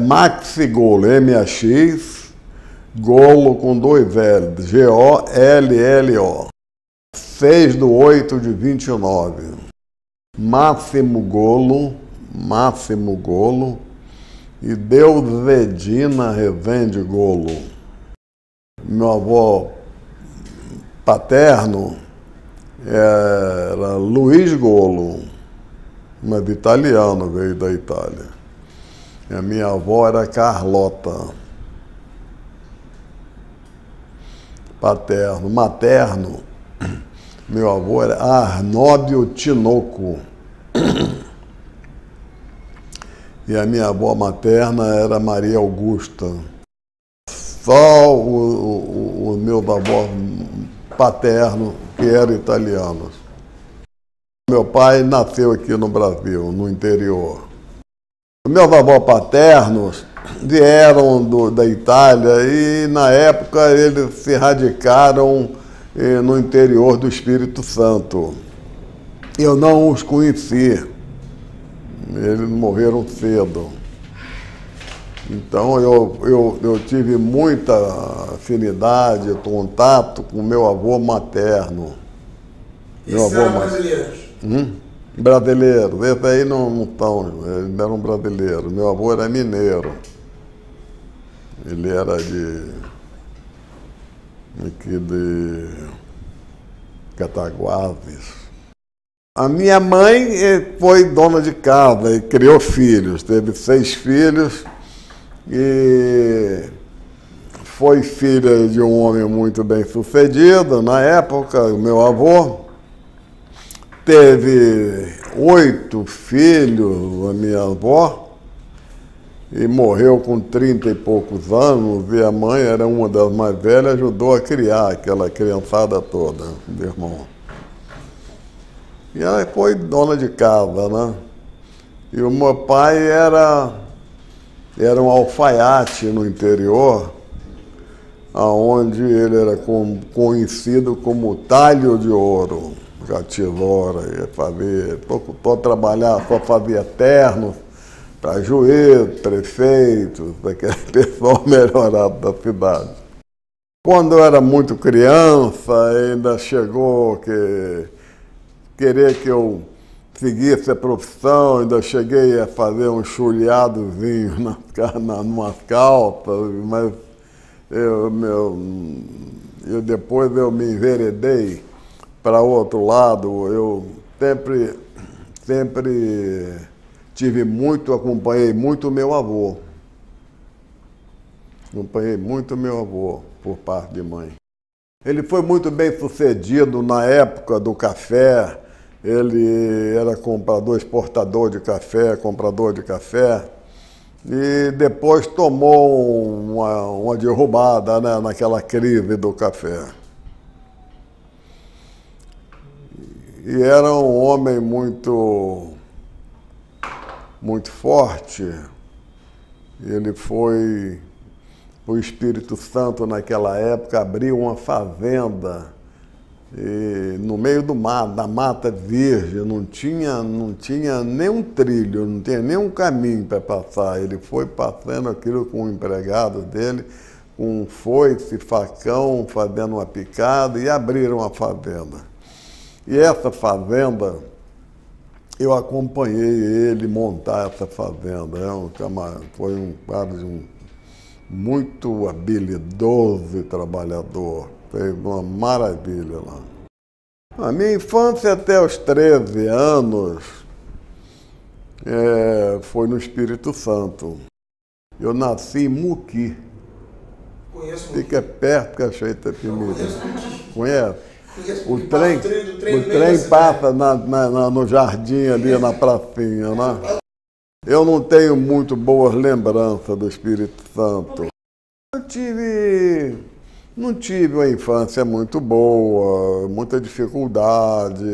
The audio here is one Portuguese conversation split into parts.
Maxi Golo, M-A-X, Golo com 2 L, G-O-L-L-O. 6/8/29. Máximo Golo, e Deusvedina Rezende Golo. Meu avô paterno era Luiz Golo, mas italiano, veio da Itália. E a minha avó era Carlota. Paterno. Materno, meu avô era Arnóbio Tinoco. E a minha avó materna era Maria Augusta. Só os meus avós paternos que eram italianos. Meu pai nasceu aqui no Brasil, no interior. Meus avós paternos vieram da Itália e, na época, eles se radicaram no interior do Espírito Santo. Eu não os conheci. Eles morreram cedo. Então, eu tive muita afinidade, contato com meu avô materno. Esses eram brasileiros? Brasileiros. Esses aí não estão, eles eram brasileiros. Meu avô era mineiro. Ele era aqui de Cataguases. A minha mãe foi dona de casa e criou filhos. Teve 6 filhos e foi filha de um homem muito bem sucedido. Na época, o meu avô teve 8 filhos, a minha avó, e morreu com 30 e poucos anos, e a mãe era uma das mais velhas, ajudou a criar aquela criançada toda, meu irmão. E ela foi dona de casa, né? E o meu pai era um alfaiate no interior, aonde ele era conhecido como Talho de Ouro. A tesoura, ia fazer, só trabalhar, só fazia ternos para juízes, prefeitos, aquele pessoal melhorado da cidade. Quando eu era muito criança, ainda chegou querer que eu seguisse a profissão, ainda cheguei a fazer um chuleadozinho numas calças, mas depois eu me enveredei para outro lado. Eu sempre acompanhei muito meu avô. Acompanhei muito meu avô, por parte de mãe. Ele foi muito bem sucedido na época do café. Ele era exportador de café, comprador de café. E depois tomou uma derrubada, né, naquela crise do café. E era um homem muito forte. Ele foi o Espírito Santo naquela época, abriu uma fazenda no meio do mar, da mata virgem, não tinha nenhum trilho, não tinha nenhum caminho para passar. Ele foi passando aquilo com o empregado dele, com foice, facão, fazendo uma picada, e abriram a fazenda. E essa fazenda, eu acompanhei ele montar essa fazenda. Foi um cara muito habilidoso e trabalhador. Fez uma maravilha lá. A minha infância até os 13 anos foi no Espírito Santo. Eu nasci em Muqui. Conheço Muqui. Fica perto de Cachoeira-Itapemirim. Conhece? O trem passa no jardim ali, na pracinha, né? Eu não tenho muito boas lembranças do Espírito Santo. Não tive uma infância muito boa, muita dificuldade,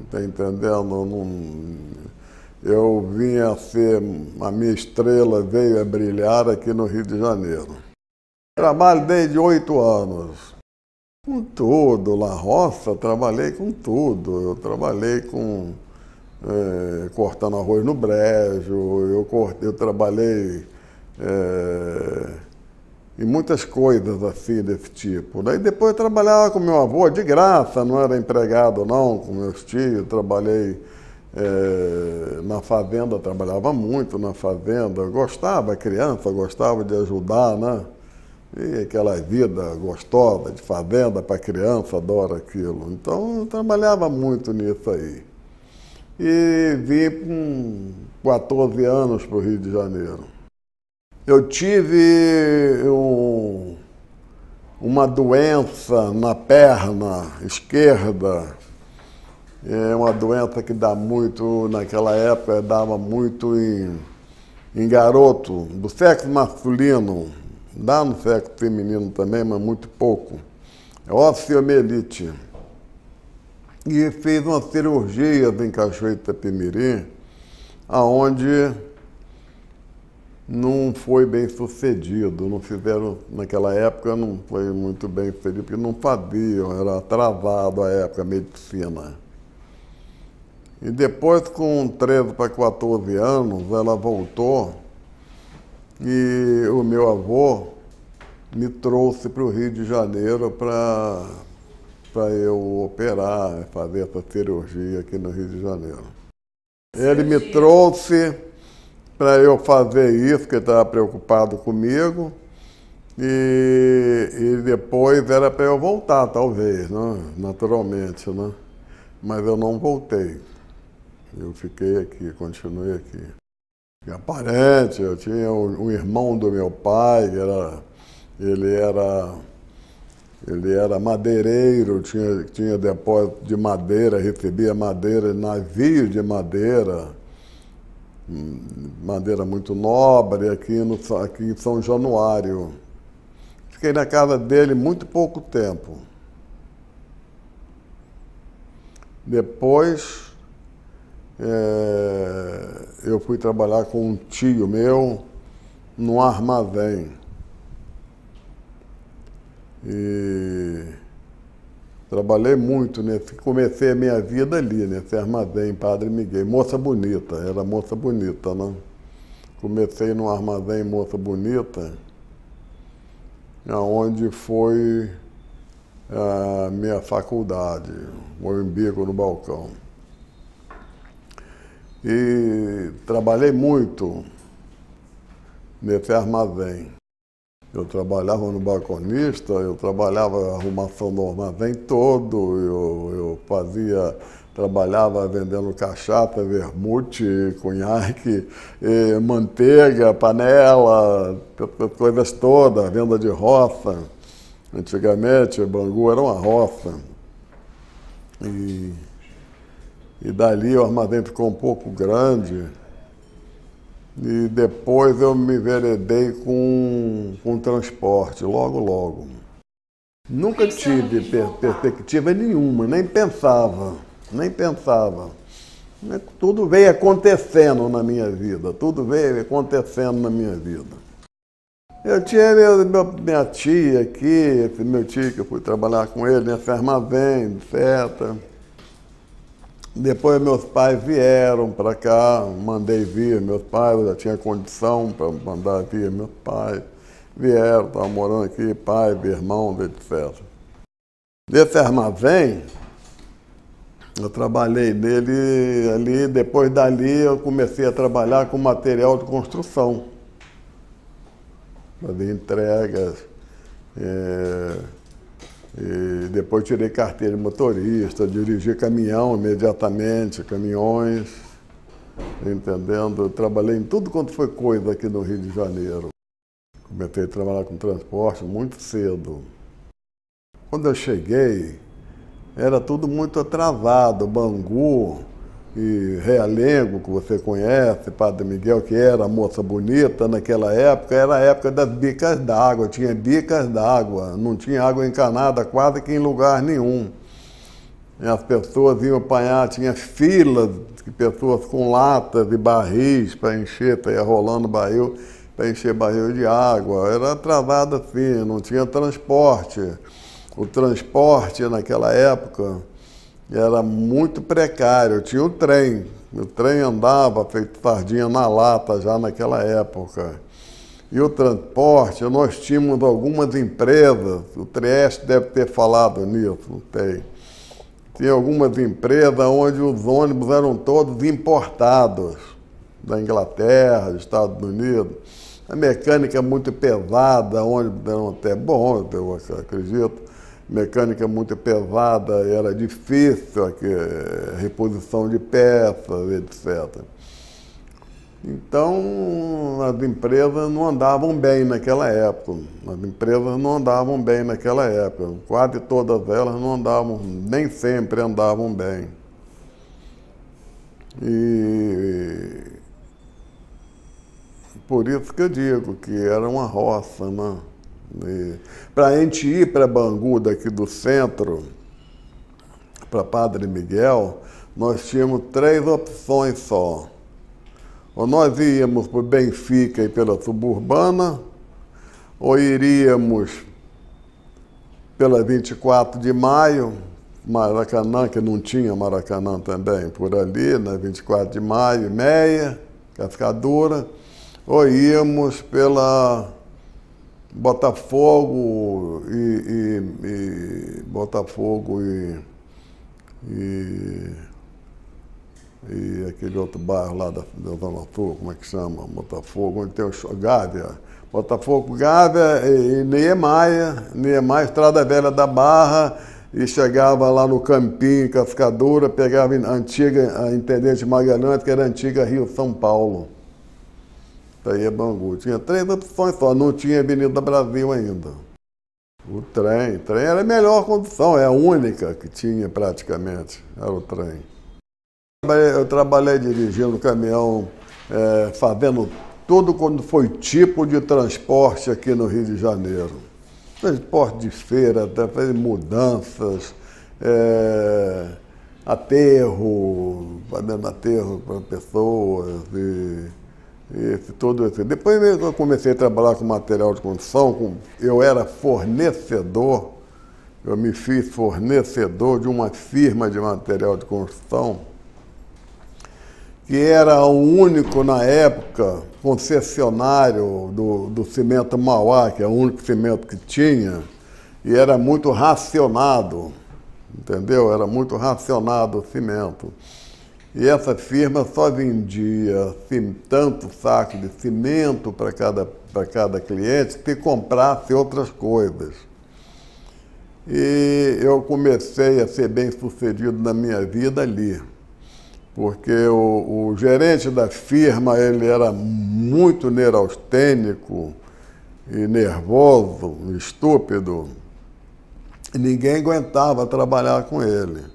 tá entendendo? Eu vinha a ser, a minha estrela veio a brilhar aqui no Rio de Janeiro. Trabalho desde 8 anos. Com tudo, na roça, trabalhei com tudo. Eu trabalhei cortando arroz no brejo, eu trabalhei e muitas coisas assim desse tipo. Daí depois eu trabalhava com meu avô de graça, não era empregado não, com meus tios, trabalhei na fazenda, trabalhava muito na fazenda, eu gostava, criança, gostava de ajudar, né? E aquela vida gostosa de fazenda para criança, adora aquilo. Então eu trabalhava muito nisso aí. E vim com 14 anos para o Rio de Janeiro. Eu tive uma doença na perna esquerda, uma doença que dá muito, naquela época dava muito em garoto, do sexo masculino, dá no sexo feminino também, mas muito pouco. É osteomielite. E fez uma cirurgia em Cachoeira de Itapemirim, aonde não foi bem sucedido, não fizeram, naquela época não foi muito bem sucedido, porque não faziam, era atrasado a época, a medicina. E depois, com 13 para 14 anos, ela voltou e o meu avô me trouxe para o Rio de Janeiro para eu operar, fazer essa cirurgia aqui no Rio de Janeiro. Ele me trouxe para eu fazer isso, porque ele estava preocupado comigo, e depois era para eu voltar, talvez, né? Naturalmente, né? Mas eu não voltei. Eu fiquei aqui, continuei aqui. Tinha parente, eu tinha um irmão do meu pai, ele era madeireiro, tinha depósito de madeira, recebia madeira, navio de madeira, madeira muito nobre, aqui em São Januário. Fiquei na casa dele muito pouco tempo. Depois, eu fui trabalhar com um tio meu num armazém. E trabalhei muito nesse, comecei a minha vida ali, nesse armazém, Padre Miguel. Moça Bonita, era Moça Bonita, né? Comecei no armazém Moça Bonita, onde foi a minha faculdade, o embigo no balcão. E trabalhei muito nesse armazém. Eu trabalhava no balconista, eu trabalhava a arrumação do armazém todo, eu trabalhava vendendo cachaça, vermute, conhaque, manteiga, panela, coisas todas, venda de roça. Antigamente, Bangu era uma roça. E dali o armazém ficou um pouco grande. E depois eu me enveredei com transporte, logo. Nunca tive perspectiva nenhuma, nem pensava. Tudo veio acontecendo na minha vida, Eu tinha minha tia aqui, esse meu tio que eu fui trabalhar com ele nesse armazém, etc. Depois meus pais vieram para cá, mandei vir meus pais, eu já tinha condição para mandar vir meus pais. Vieram, estavam morando aqui, pai, irmão, etc. Nesse armazém, eu trabalhei nele ali, depois dali eu comecei a trabalhar com material de construção. Fazia entregas. E depois tirei carteira de motorista, dirigi caminhão imediatamente, caminhões, entendendo? Eu trabalhei em tudo quanto foi coisa aqui no Rio de Janeiro. Comecei a trabalhar com transporte muito cedo. Quando eu cheguei, era tudo muito atrasado. Bangu e Realengo, que você conhece, Padre Miguel, que era a Moça Bonita naquela época, era a época das bicas d'água, tinha bicas d'água, não tinha água encanada quase que em lugar nenhum. E as pessoas iam apanhar, tinha filas de pessoas com latas e barris para encher, ia rolando barril para encher barril de água. Era atrasado assim, não tinha transporte. O transporte naquela época era muito precário. Tinha o trem andava feito sardinha na lata já naquela época. E o transporte, nós tínhamos algumas empresas, o Trieste deve ter falado nisso, não sei. Tinha algumas empresas onde os ônibus eram todos importados, da Inglaterra, dos Estados Unidos. A mecânica muito pesada, ônibus eram até bons, eu acredito. Mecânica muito pesada, era difícil, reposição de peças, etc. Então, as empresas não andavam bem naquela época. As empresas não andavam bem naquela época. Quase todas elas não andavam, nem sempre andavam bem. E por isso que eu digo que era uma roça, né? Para a gente ir para Bangu, daqui do centro, para Padre Miguel, nós tínhamos 3 opções só. Ou nós íamos por Benfica e pela Suburbana, ou iríamos pela 24 de Maio, Maracanã, que não tinha Maracanã também, por ali, na 24 de Maio, Meia, Cascadura, ou íamos pela Botafogo Botafogo e aquele outro bairro lá da Zona Sul, como é que chama? Botafogo, onde tem o Gávea. Botafogo, Gávea e Niemeyer, Estrada Velha da Barra, e chegava lá no Campinho, Cascadura, pegava a antiga Intendente Magalhães, que era a antiga Rio São Paulo. Daí é Bangu. Tinha 3 opções só, não tinha Avenida Brasil ainda. O trem era a melhor condução, é a única que tinha praticamente, era o trem. Eu trabalhei dirigindo caminhão, fazendo tudo quando foi tipo de transporte aqui no Rio de Janeiro. Transporte de feira, mudanças, fazendo aterro para pessoas todo esse. Depois eu comecei a trabalhar com material de construção, eu era fornecedor, eu me fiz fornecedor de uma firma de material de construção, que era o único, na época, concessionário do cimento Mauá, que é o único cimento que tinha, e era muito racionado, entendeu? Era muito racionado o cimento. E essa firma só vendia tanto saco de cimento para cada cliente que comprasse outras coisas. E eu comecei a ser bem sucedido na minha vida ali. Porque o gerente da firma, ele era muito neurastênico e nervoso, estúpido, e ninguém aguentava trabalhar com ele.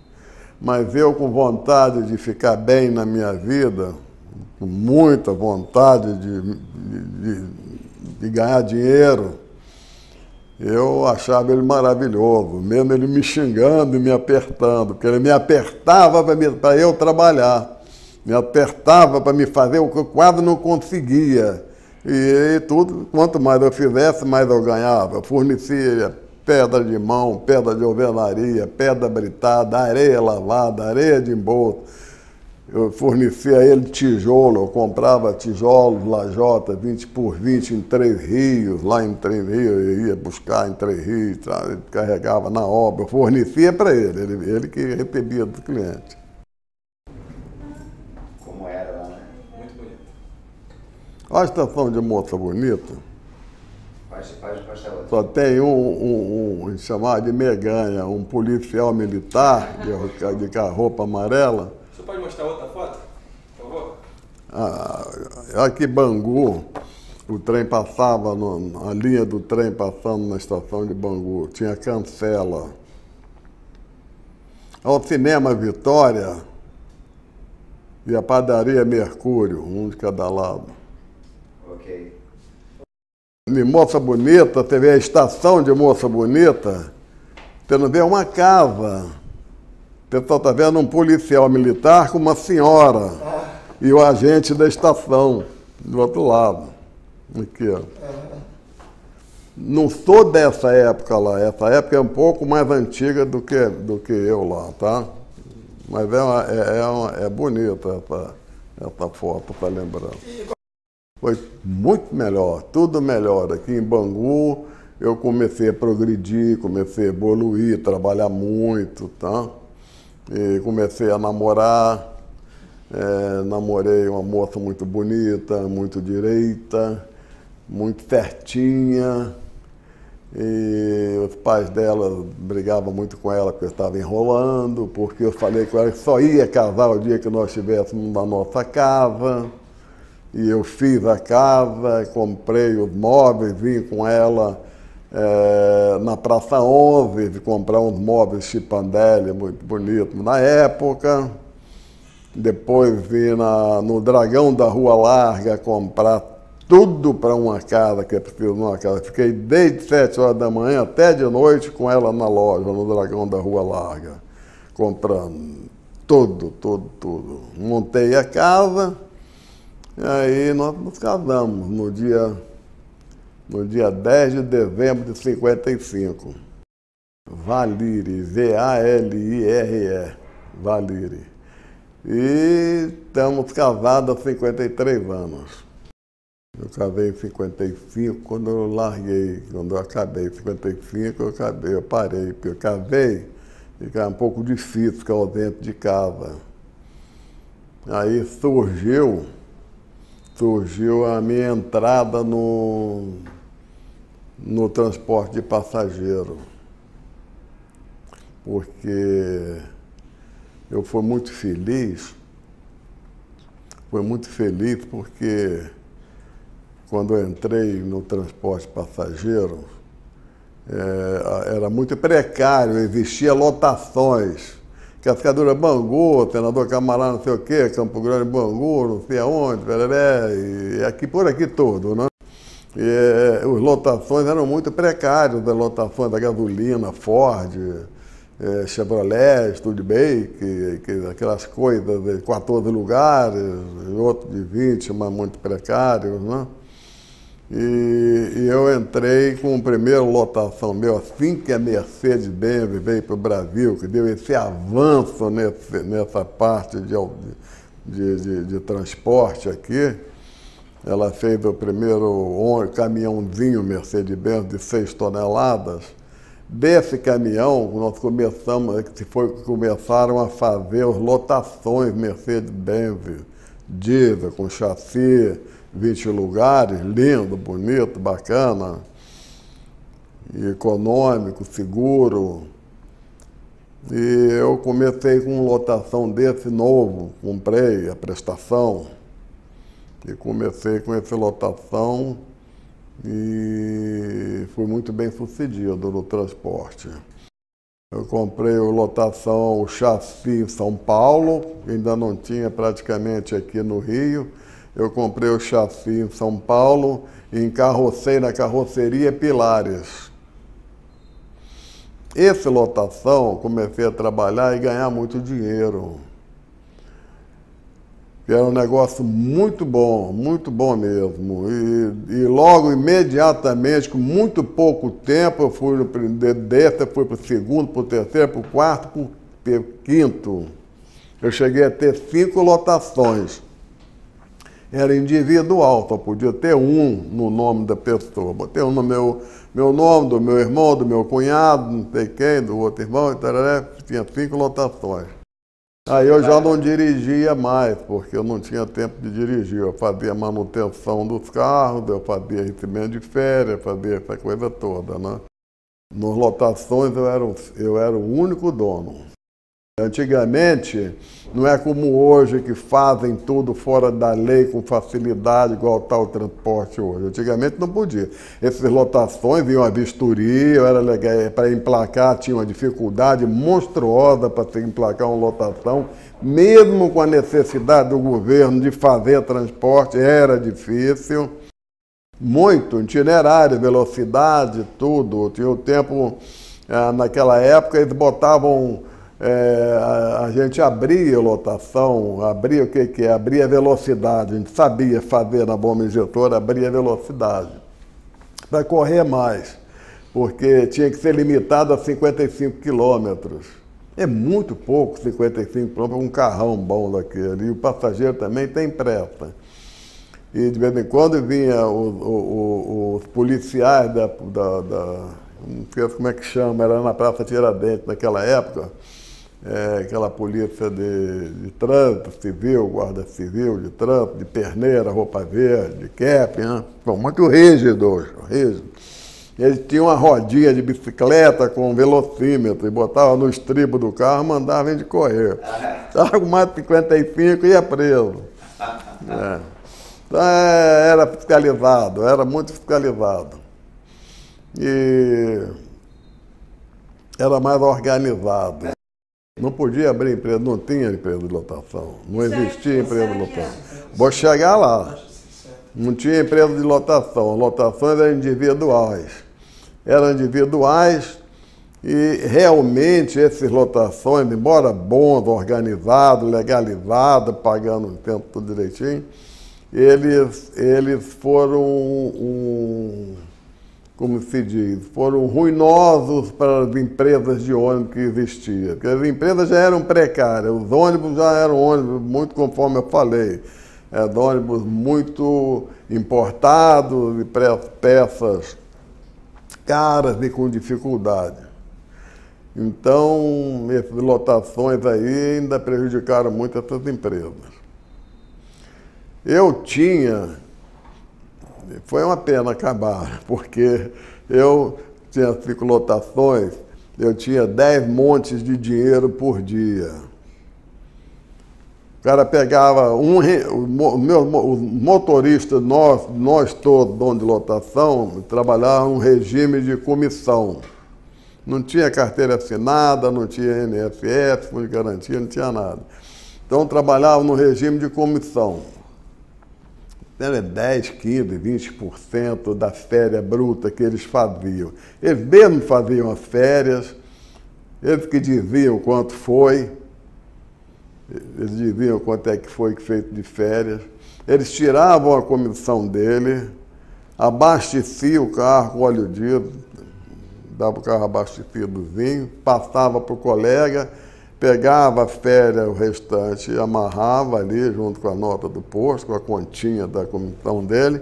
Mas eu, com vontade de ficar bem na minha vida, com muita vontade de ganhar dinheiro, eu achava ele maravilhoso, mesmo ele me xingando e me apertando, porque ele me apertava para eu trabalhar, me apertava para me fazer o que eu quase não conseguia. E tudo, quanto mais eu fizesse, mais eu ganhava. Eu fornecia pedra de mão, pedra de alvenaria, pedra britada, areia lavada, areia de embolso. Eu fornecia a ele tijolo, eu comprava tijolos, lajota, 20 por 20 em 3 rios, lá em 3 rios, eu ia buscar em 3 rios, ele carregava na obra, eu fornecia para ele que recebia do cliente. Como era lá, né? Muito bonito. Olha a estação de Moça Bonita. Pode só tem um chamado de Meganha, um policial militar de roupa amarela. Você pode mostrar outra foto, por favor? Aqui em Bangu, o trem passava, a linha do trem passando na estação de Bangu, tinha cancela. Ao Cinema Vitória e a padaria Mercúrio, um de cada lado. Ok. Em Moça Bonita, você vê a estação de Moça Bonita, você não vê uma casa. O pessoal está vendo um policial militar com uma senhora e o agente da estação, do outro lado. Aqui, ó. Não sou dessa época lá, essa época é um pouco mais antiga do que eu lá, tá? Mas é bonita essa foto para lembrar. Foi muito melhor, tudo melhor. Aqui em Bangu eu comecei a progredir, comecei a evoluir, trabalhar muito, tá? E comecei a namorar, namorei uma moça muito bonita, muito direita, muito certinha. E os pais dela brigavam muito com ela porque eu estava enrolando, porque eu falei com ela que só ia casar o dia que nós estivéssemos na nossa casa. E eu fiz a casa, comprei os móveis, vim com ela na Praça 11, de comprar uns móveis Chipandelli muito bonitos na época. Depois vim no Dragão da Rua Larga comprar tudo para uma casa que eu preciso de uma casa. Fiquei desde 7 horas da manhã até de noite com ela na loja, no Dragão da Rua Larga, comprando tudo. Montei a casa. E aí nós nos casamos no dia 10 de dezembro de 55. Valire, V-A-L-I-R-E, Valire. E estamos casados há 53 anos. Eu casei em 55, quando eu acabei em 55, eu parei, porque eu casei e ficava um pouco difícil ficar ausente de casa. Aí surgiu a minha entrada no transporte de passageiro, porque eu fui muito feliz porque quando eu entrei no transporte de passageiro, era muito precário, existia lotações. Cascadura Bangu, Senador Camará, não sei o quê, Campo Grande Bangu, não sei aonde, e aqui por aqui todo, né? E as lotações eram muito precárias, as lotações da gasolina, Ford, Chevrolet, Studebaker, aquelas coisas de 14 lugares, outros de 20, mas muito precários, né? E eu entrei com a primeira lotação meu, assim que a Mercedes-Benz veio para o Brasil, que deu esse avanço nessa parte de transporte aqui. Ela fez o primeiro caminhãozinho Mercedes-Benz de 6 toneladas. Desse caminhão, nós começaram a fazer as lotações Mercedes-Benz, diesel, com chassi, 20 lugares, lindo, bonito, bacana, e econômico, seguro. E eu comecei com uma lotação desse novo, comprei a prestação, e comecei com essa lotação e fui muito bem sucedido no transporte. Eu comprei a lotação, o chassi em São Paulo, ainda não tinha praticamente aqui no Rio. Eu comprei o chassi em São Paulo e encarrocei na carroceria Pilares. Essa lotação, comecei a trabalhar e ganhar muito dinheiro. Era um negócio muito bom mesmo. E logo, imediatamente, com muito pouco tempo, eu fui fui para o segundo, para o terceiro, para o quarto, para o quinto. Eu cheguei a ter 5 lotações. Era individual, só podia ter um no nome da pessoa. Botei um no meu nome, do meu irmão, do meu cunhado, não sei quem, do outro irmão, tinha 5 lotações. Aí eu já não dirigia mais, porque eu não tinha tempo de dirigir. Eu fazia manutenção dos carros, eu fazia recebimento de férias, fazia essa coisa toda, né? Nas lotações eu era o único dono. Antigamente, não é como hoje, que fazem tudo fora da lei com facilidade, igual está o transporte hoje. Antigamente não podia. Essas lotações iam a bisturi, para emplacar tinha uma dificuldade monstruosa para se emplacar uma lotação. Mesmo com a necessidade do governo de fazer transporte, era difícil. Muito, itinerário, velocidade, tudo. Tinha o tempo, naquela época, eles botavam... a gente abria lotação, abria o que é? Abria velocidade, a gente sabia fazer na bomba injetora, abria velocidade, para correr mais, porque tinha que ser limitado a 55 quilômetros. É muito pouco 55 quilômetros, um carrão bom daquele, e o passageiro também tem pressa. E de vez em quando vinha os policiais não sei como é que chama, era na Praça Tiradentes naquela época, aquela polícia de trânsito civil, guarda civil de trânsito, de perneira, roupa verde, de cap, né? Bom, muito rígido. Eles tinham uma rodinha de bicicleta com um velocímetro e botavam no estribo do carro e mandavam de correr. Estava com mais de 55 e ia preso. Então, era fiscalizado, era muito fiscalizado. E era mais organizado. Não podia abrir empresa, não tinha empresa de lotação. Não existia empresa de lotação. Vou chegar lá. Não tinha empresa de lotação. Lotações eram individuais. Eram individuais e realmente essas lotações, embora bons, organizados, legalizados, pagando o tempo tudo direitinho, eles foram, como se diz, foram ruinosos para as empresas de ônibus que existiam. Porque as empresas já eram precárias, os ônibus já eram ônibus, muito conforme eu falei, ônibus muito importados e peças caras e com dificuldade. Então, essas lotações aí ainda prejudicaram muito essas empresas. Eu tinha, foi uma pena acabar, porque eu tinha 5 lotações, eu tinha 10 montes de dinheiro por dia. O cara pegava os motoristas, nós todos, donos de lotação, trabalhavam um regime de comissão. Não tinha carteira assinada, não tinha INSS, fundo de garantia, não tinha nada. Então trabalhavam no regime de comissão. Era 10, 15, 20% da férias bruta que eles faziam. Eles mesmos faziam as férias, eles que diziam quanto foi. Eles diziam quanto é que foi feito de férias. Eles tiravam a comissão dele, abasteciam o carro com óleo diesel, dava o carro abastecidozinho, passava para o colega, pegava a férias, o restante, amarrava ali junto com a nota do posto, com a continha da comissão dele,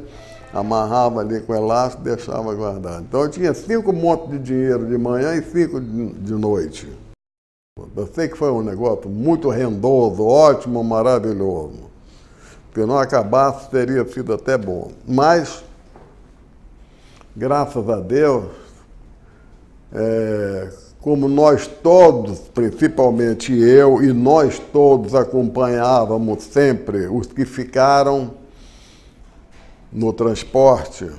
amarrava ali com elástico e deixava guardado. Então eu tinha 5 montes de dinheiro de manhã e 5 de noite. Eu sei que foi um negócio muito rendoso, ótimo, maravilhoso. Se não acabasse, teria sido até bom. Mas, graças a Deus, como nós todos, principalmente eu e nós todos acompanhávamos sempre os que ficaram no transporte,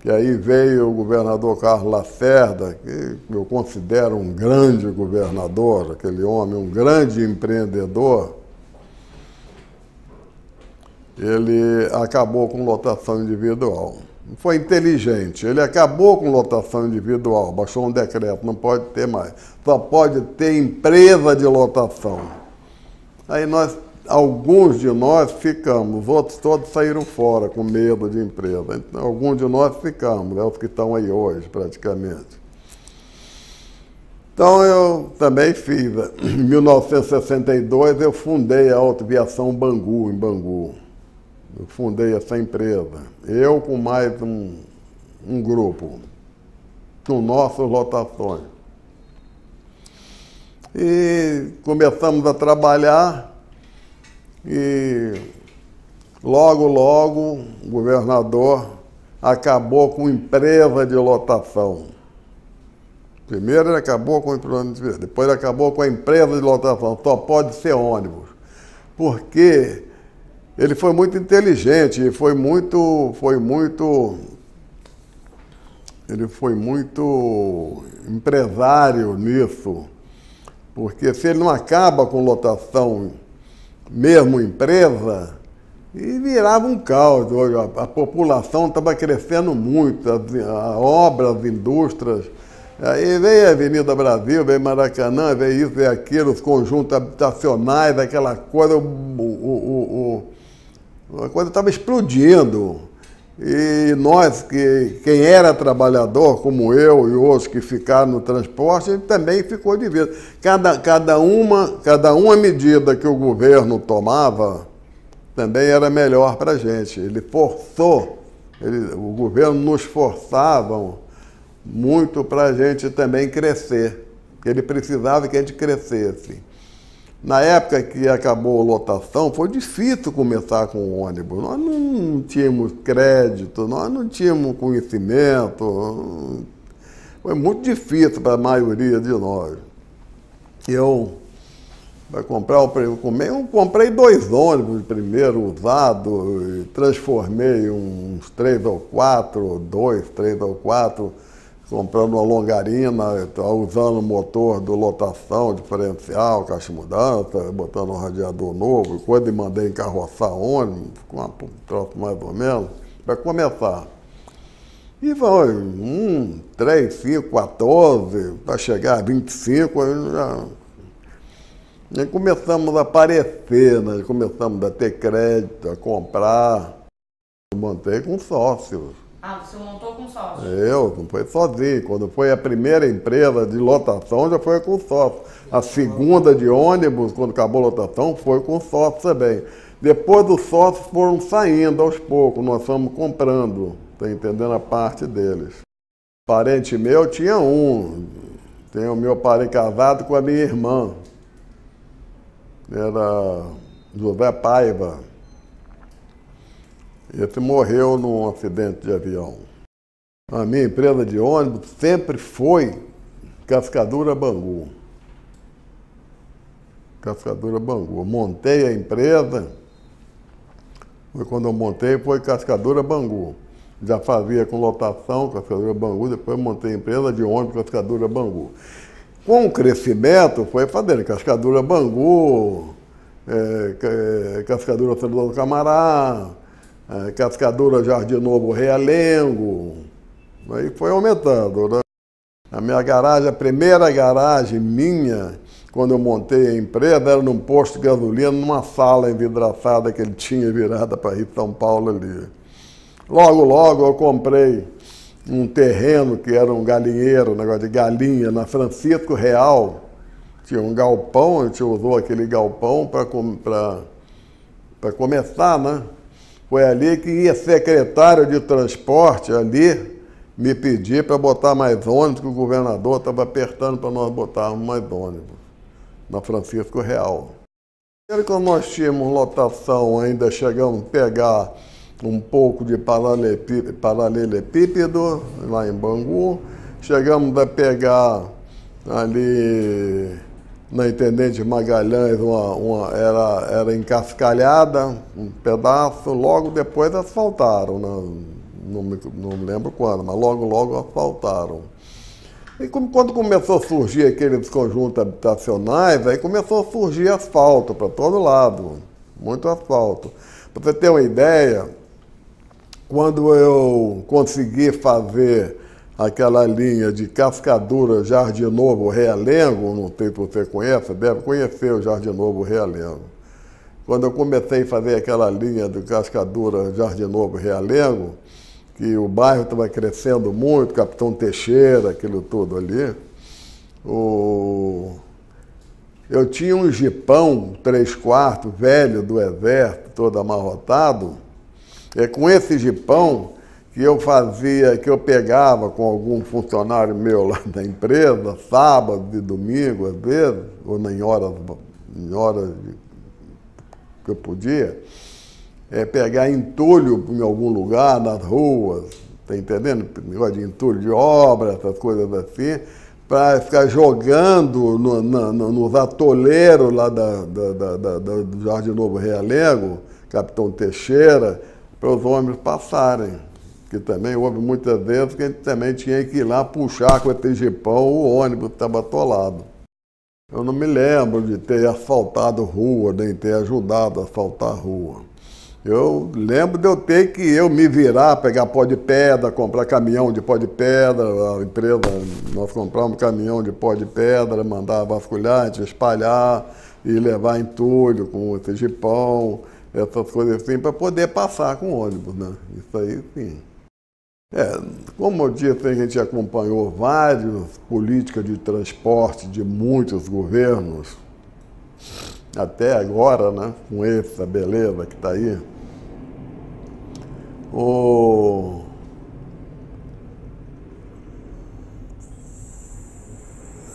que aí veio o governador Carlos Lacerda, que eu considero um grande governador, aquele homem, um grande empreendedor. Ele acabou com lotação individual. Foi inteligente, ele acabou com lotação individual, baixou um decreto, não pode ter mais. Só pode ter empresa de lotação. Aí alguns de nós ficamos, os outros todos saíram fora com medo de empresa. Então, alguns de nós ficamos, os que estão aí hoje, praticamente. Então, eu também fiz. Em 1962, eu fundei a Autoviação Bangu, em Bangu. Eu fundei essa empresa. Eu com mais um grupo, com nossas lotações. E começamos a trabalhar. E logo o governador acabou com empresa de lotação. Primeiro ele acabou com empresa, depois ele acabou com a empresa de lotação, só pode ser ônibus. Porque ele foi muito inteligente, ele foi muito empresário nisso. Porque se ele não acaba com lotação, mesmo empresa, e virava um caos. A população estava crescendo muito, a obra, as indústrias. Aí veio a Avenida Brasil, veio Maracanã, veio isso, veio aquilo, os conjuntos habitacionais, aquela coisa, a coisa estava explodindo. E nós, quem era trabalhador, como eu e outros que ficaram no transporte, também ficou de vez. Cada uma medida que o governo tomava, também era melhor para a gente. Ele forçou, o governo nos forçava muito para a gente também crescer. Ele precisava que a gente crescesse. Na época que acabou a lotação, foi difícil começar com o ônibus. Nós não tínhamos crédito, nós não tínhamos conhecimento. Foi muito difícil para a maioria de nós. Eu comprei 2 ônibus primeiro usados, e transformei uns 3 ou 4, 2, 3 ou 4, comprando uma longarina, usando o motor do lotação, diferencial, caixa de mudança, botando um radiador novo, coisa, e mandei encarroçar ônibus, com um troço mais ou menos, para começar. E foi 1, 3, 5, 14, para chegar a 25, aí começamos a aparecer, né? Começamos a ter crédito, a comprar. Eu montei com sócios. Ah, você montou com sócio? Eu, não foi sozinho. Quando foi a primeira empresa de lotação, já foi com sócio. A segunda de ônibus, quando acabou a lotação, foi com sócio também. Depois dos sócios foram saindo aos poucos, nós fomos comprando, tá entendendo a parte deles. Parente meu tinha tem o meu parente casado com a minha irmã. Era José Paiva. Esse morreu num acidente de avião. A minha empresa de ônibus sempre foi Cascadura Bangu. Cascadura Bangu. Montei a empresa, quando eu montei foi Cascadura Bangu. Já fazia com lotação, Cascadura Bangu, depois montei a empresa de ônibus Cascadura Bangu. Com o crescimento, foi fazendo Cascadura Bangu, Cascadura São do Camará, Cascadura Jardim Novo Realengo, aí foi aumentando, né? A minha garagem, a primeira garagem minha, quando eu montei a empresa, era num posto de gasolina, numa sala envidraçada que ele tinha virada para Rio São Paulo ali. Logo, logo eu comprei um terreno que era um galinheiro, um negócio de galinha, na Francisco Real. Tinha um galpão, a gente usou aquele galpão para começar, né? Foi ali que ia secretário de transporte ali me pedir para botar mais ônibus, que o governador estava apertando para nós botarmos mais ônibus, na Francisco Real. Quando nós tínhamos lotação, ainda chegamos a pegar um pouco de paralelepípedo lá em Bangu, chegamos a pegar ali na Intendente Magalhães, era encascalhada, um pedaço, logo depois asfaltaram, não me lembro quando, mas logo asfaltaram. E quando começou a surgir aqueles conjuntos habitacionais, aí começou a surgir asfalto para todo lado, muito asfalto. Para você ter uma ideia, quando eu consegui fazer aquela linha de Cascadura, Jardim Novo, Realengo, não sei se você conhece, deve conhecer o Jardim Novo, Realengo. Quando eu comecei a fazer aquela linha de Cascadura, Jardim Novo, Realengo, que o bairro estava crescendo muito, Capitão Teixeira, aquilo tudo ali, eu tinha um jipão 3/4 velho do Exército, todo amarrotado. É com esse jipão que eu pegava com algum funcionário meu lá da empresa, sábado e domingo, às vezes, ou em horas que eu podia, pegar entulho em algum lugar, nas ruas, tá entendendo? Negócio de entulho de obra, essas coisas assim, para ficar jogando nos atoleiros lá do Jardim Novo Realengo, Capitão Teixeira, para os ônibus passarem. Que também houve muitas vezes que a gente também tinha que ir lá puxar com esse jipão o ônibus que estava atolado. Eu não me lembro de ter asfaltado rua, nem ter ajudado a asfaltar rua. Eu lembro de eu ter que me virar, pegar pó de pedra, comprar caminhão de pó de pedra, a empresa, nós compramos caminhão de pó de pedra, mandar vasculhar, a gente espalhar e levar entulho com esse jipão, essas coisas assim, para poder passar com ônibus, né? Isso aí, sim. Como eu disse, a gente acompanhou várias políticas de transporte de muitos governos. até agora, né, com essa beleza que está aí.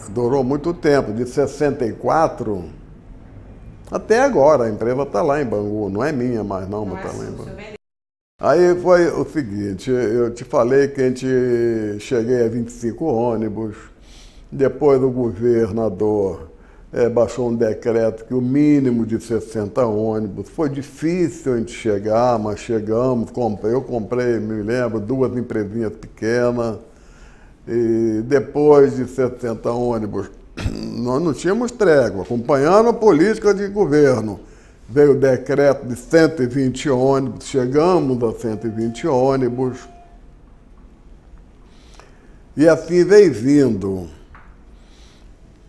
Durou muito tempo, de 64 até agora. A empresa está lá em Bangu, não é minha mais não, mas está lá em Bangu. Aí foi o seguinte, eu te falei que cheguei a 25 ônibus, depois o governador baixou um decreto que o mínimo de 60 ônibus. Foi difícil a gente chegar, mas chegamos, eu comprei, me lembro, 2 empresinhas pequenas, e depois de 60 ônibus, nós não tínhamos trégua, acompanhando a política de governo. Veio o decreto de 120 ônibus, chegamos a 120 ônibus, e assim veio vindo.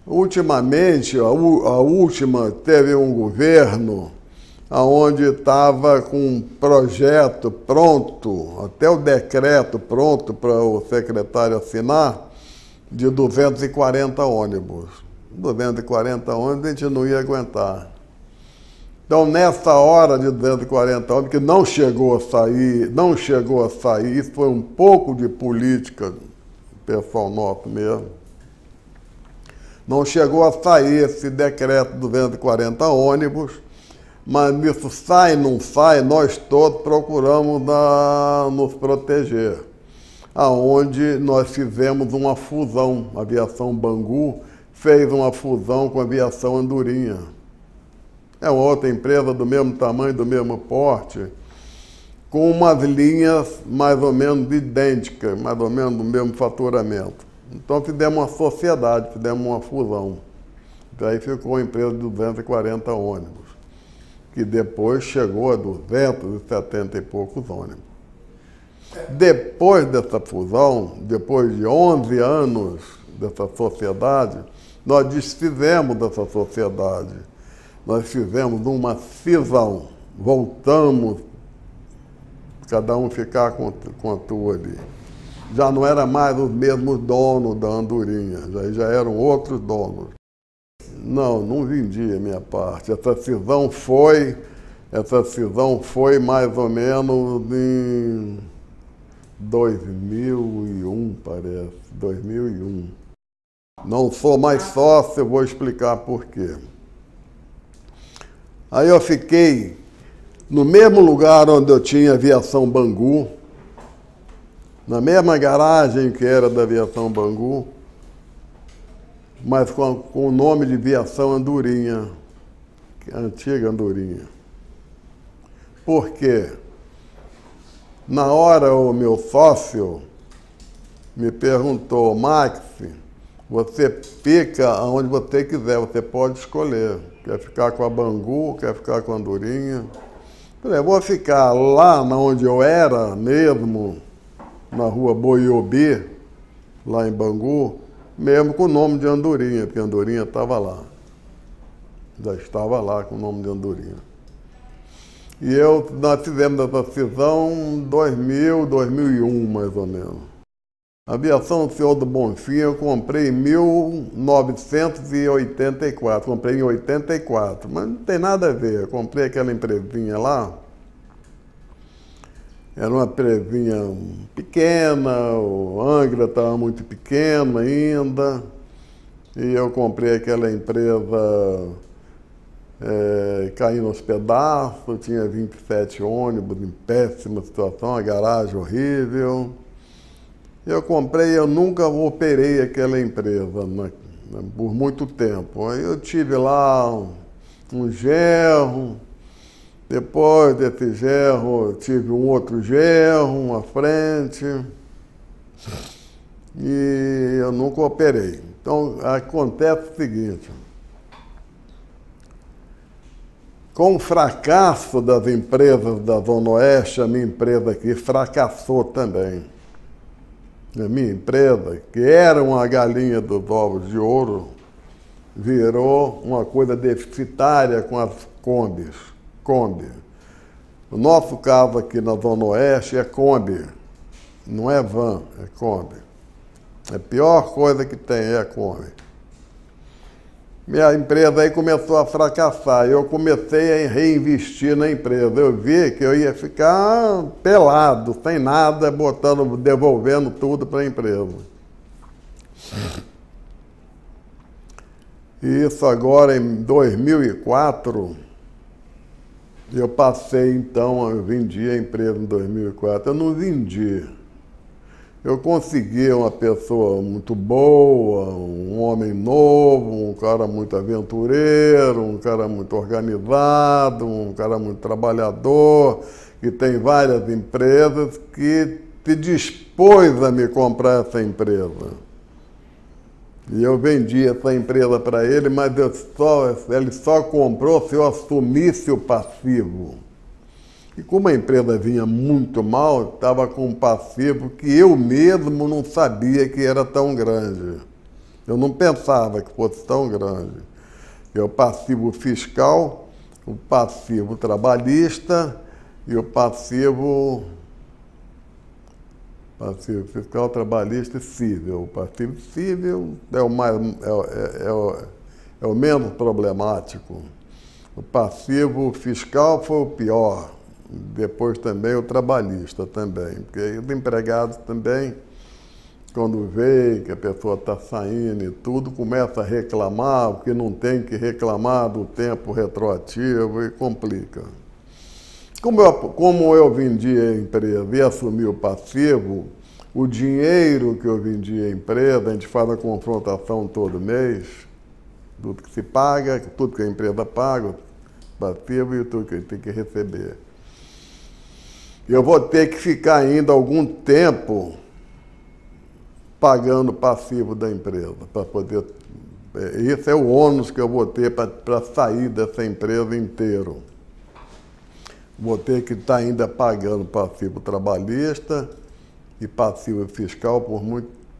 Ultimamente, a última teve um governo onde estava com um projeto pronto, até o decreto pronto para o secretário assinar, de 240 ônibus. 240 ônibus a gente não ia aguentar. Então, nessa hora de 240 ônibus, que não chegou a sair, isso foi um pouco de política, pessoal nosso mesmo. Não chegou a sair esse decreto de 240 ônibus, mas isso sai, não sai, nós todos procuramos nos proteger. Aonde nós fizemos uma fusão, a Aviação Bangu fez uma fusão com a Aviação Andorinha. É uma outra empresa do mesmo tamanho, do mesmo porte, com umas linhas mais ou menos idênticas, mais ou menos do mesmo faturamento. Então fizemos uma sociedade, fizemos uma fusão. Daí ficou a empresa de 240 ônibus, que depois chegou a 270 e poucos ônibus. Depois dessa fusão, depois de 11 anos dessa sociedade, nós desfizemos dessa sociedade. Nós fizemos uma cisão, voltamos, cada um ficar com a tua ali. Já não era mais os mesmos donos da Andorinha, já eram outros donos. Não vendi a minha parte. Essa cisão foi mais ou menos em 2001, parece, 2001. Não sou mais sócio, eu vou explicar por quê. Aí eu fiquei no mesmo lugar onde eu tinha Aviação Bangu, na mesma garagem que era da Aviação Bangu, mas com o nome de Aviação Andorinha, a antiga Andorinha. Por quê? Na hora o meu sócio me perguntou: Max, você fica onde você quiser, você pode escolher. Quer ficar com a Bangu, quer ficar com a Andorinha? Falei, eu vou ficar lá onde eu era mesmo, na rua Boiobi, lá em Bangu, mesmo com o nome de Andorinha, porque a Andorinha estava lá. Já estava lá com o nome de Andorinha. E nós fizemos essa cisão em 2000, 2001, mais ou menos. A Aviação Senhor do Bonfim eu comprei em 1984, comprei em 84, mas não tem nada a ver. Eu comprei aquela empresinha lá, era uma empresinha pequena, o Angra estava muito pequeno ainda, e eu comprei aquela empresa caindo aos pedaços, tinha 27 ônibus em péssima situação, a garagem horrível. Eu comprei, eu nunca operei aquela empresa por muito tempo. Aí eu tive lá um genro, depois desse genro eu tive um outro genro à frente, e eu nunca operei. Então acontece o seguinte: com o fracasso das empresas da Zona Oeste, a minha empresa aqui fracassou também. A minha empresa, que era uma galinha dos ovos de ouro, virou uma coisa deficitária com as Kombis. Kombi. O nosso caso aqui na Zona Oeste é Kombi, não é van, é Kombi. A pior coisa que tem é a Kombi. minha empresa aí começou a fracassar. Eu comecei a reinvestir na empresa. Eu vi que eu ia ficar pelado, sem nada, devolvendo tudo para a empresa. E isso agora em 2004, eu passei então, eu vendi a empresa em 2004. Eu não vendi. Eu consegui uma pessoa muito boa, um homem novo, um cara muito aventureiro, um cara muito organizado, um cara muito trabalhador, que tem várias empresas, que se dispôs a me comprar essa empresa. E eu vendi essa empresa para ele, mas ele só comprou se eu assumisse o passivo. E como a empresa vinha muito mal, estava com um passivo que eu mesmo não sabia que era tão grande. Eu não pensava que fosse tão grande. É o passivo fiscal, o passivo trabalhista e o passivo fiscal, trabalhista e cível. O passivo cível é o menos problemático. O passivo fiscal foi o pior. Depois também o trabalhista também. Porque os empregados também, quando vê que a pessoa está saindo e tudo, começa a reclamar, porque não tem que reclamar do tempo retroativo e complica. Como eu vendi a empresa e assumi o passivo, o dinheiro que eu vendi a empresa, a gente faz a confrontação todo mês, tudo que se paga, tudo que a empresa paga, passivo e tudo que a gente tem que receber. Eu vou ter que ficar ainda algum tempo pagando o passivo da empresa, para poder... Esse é o ônus que eu vou ter para sair dessa empresa inteiro. Vou ter que estar ainda pagando passivo trabalhista e passivo fiscal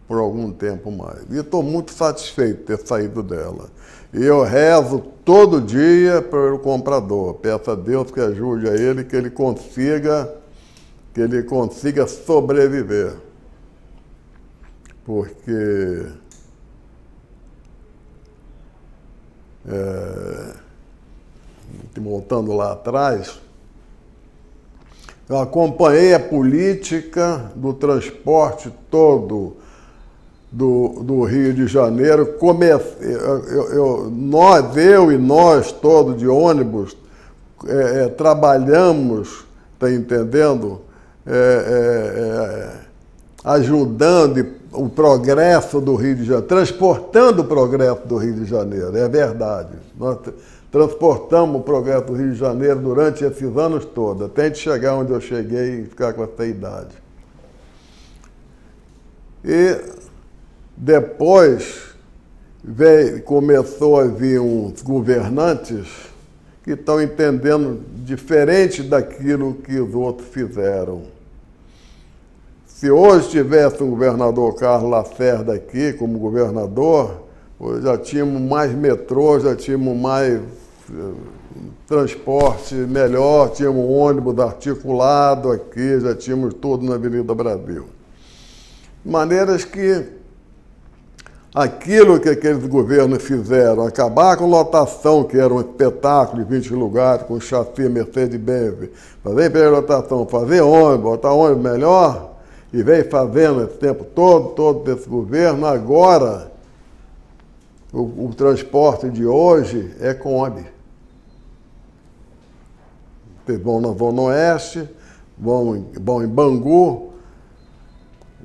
por algum tempo mais. E estou muito satisfeito de ter saído dela. E eu rezo todo dia pelo comprador. Peço a Deus que ajude a ele, que ele consiga sobreviver. Porque voltando lá atrás, eu acompanhei a política do transporte todo do Rio de Janeiro. Eu e nós todos de ônibus trabalhamos, está entendendo? Ajudando o progresso do Rio de Janeiro, transportando o progresso do Rio de Janeiro, é verdade. Nós transportamos o progresso do Rio de Janeiro durante esses anos todos, até chegar onde eu cheguei e ficar com essa idade. E depois começou a vir uns governantes que estão entendendo diferente daquilo que os outros fizeram. Se hoje tivesse o governador Carlos Lacerda aqui como governador, hoje já tínhamos mais metrô, já tínhamos mais transporte melhor, tínhamos um ônibus articulado aqui, já tínhamos tudo na Avenida Brasil. De maneiras que aquilo que aqueles governos fizeram, acabar com lotação, que era um espetáculo de 20 lugares, com chassi Mercedes-Benz, fazer hiperlotação, fazer ônibus, botar ônibus melhor, e veio fazendo esse tempo todo desse governo. Agora, o transporte de hoje é Kombi. Vocês vão na Zona Oeste, vão em Bangu,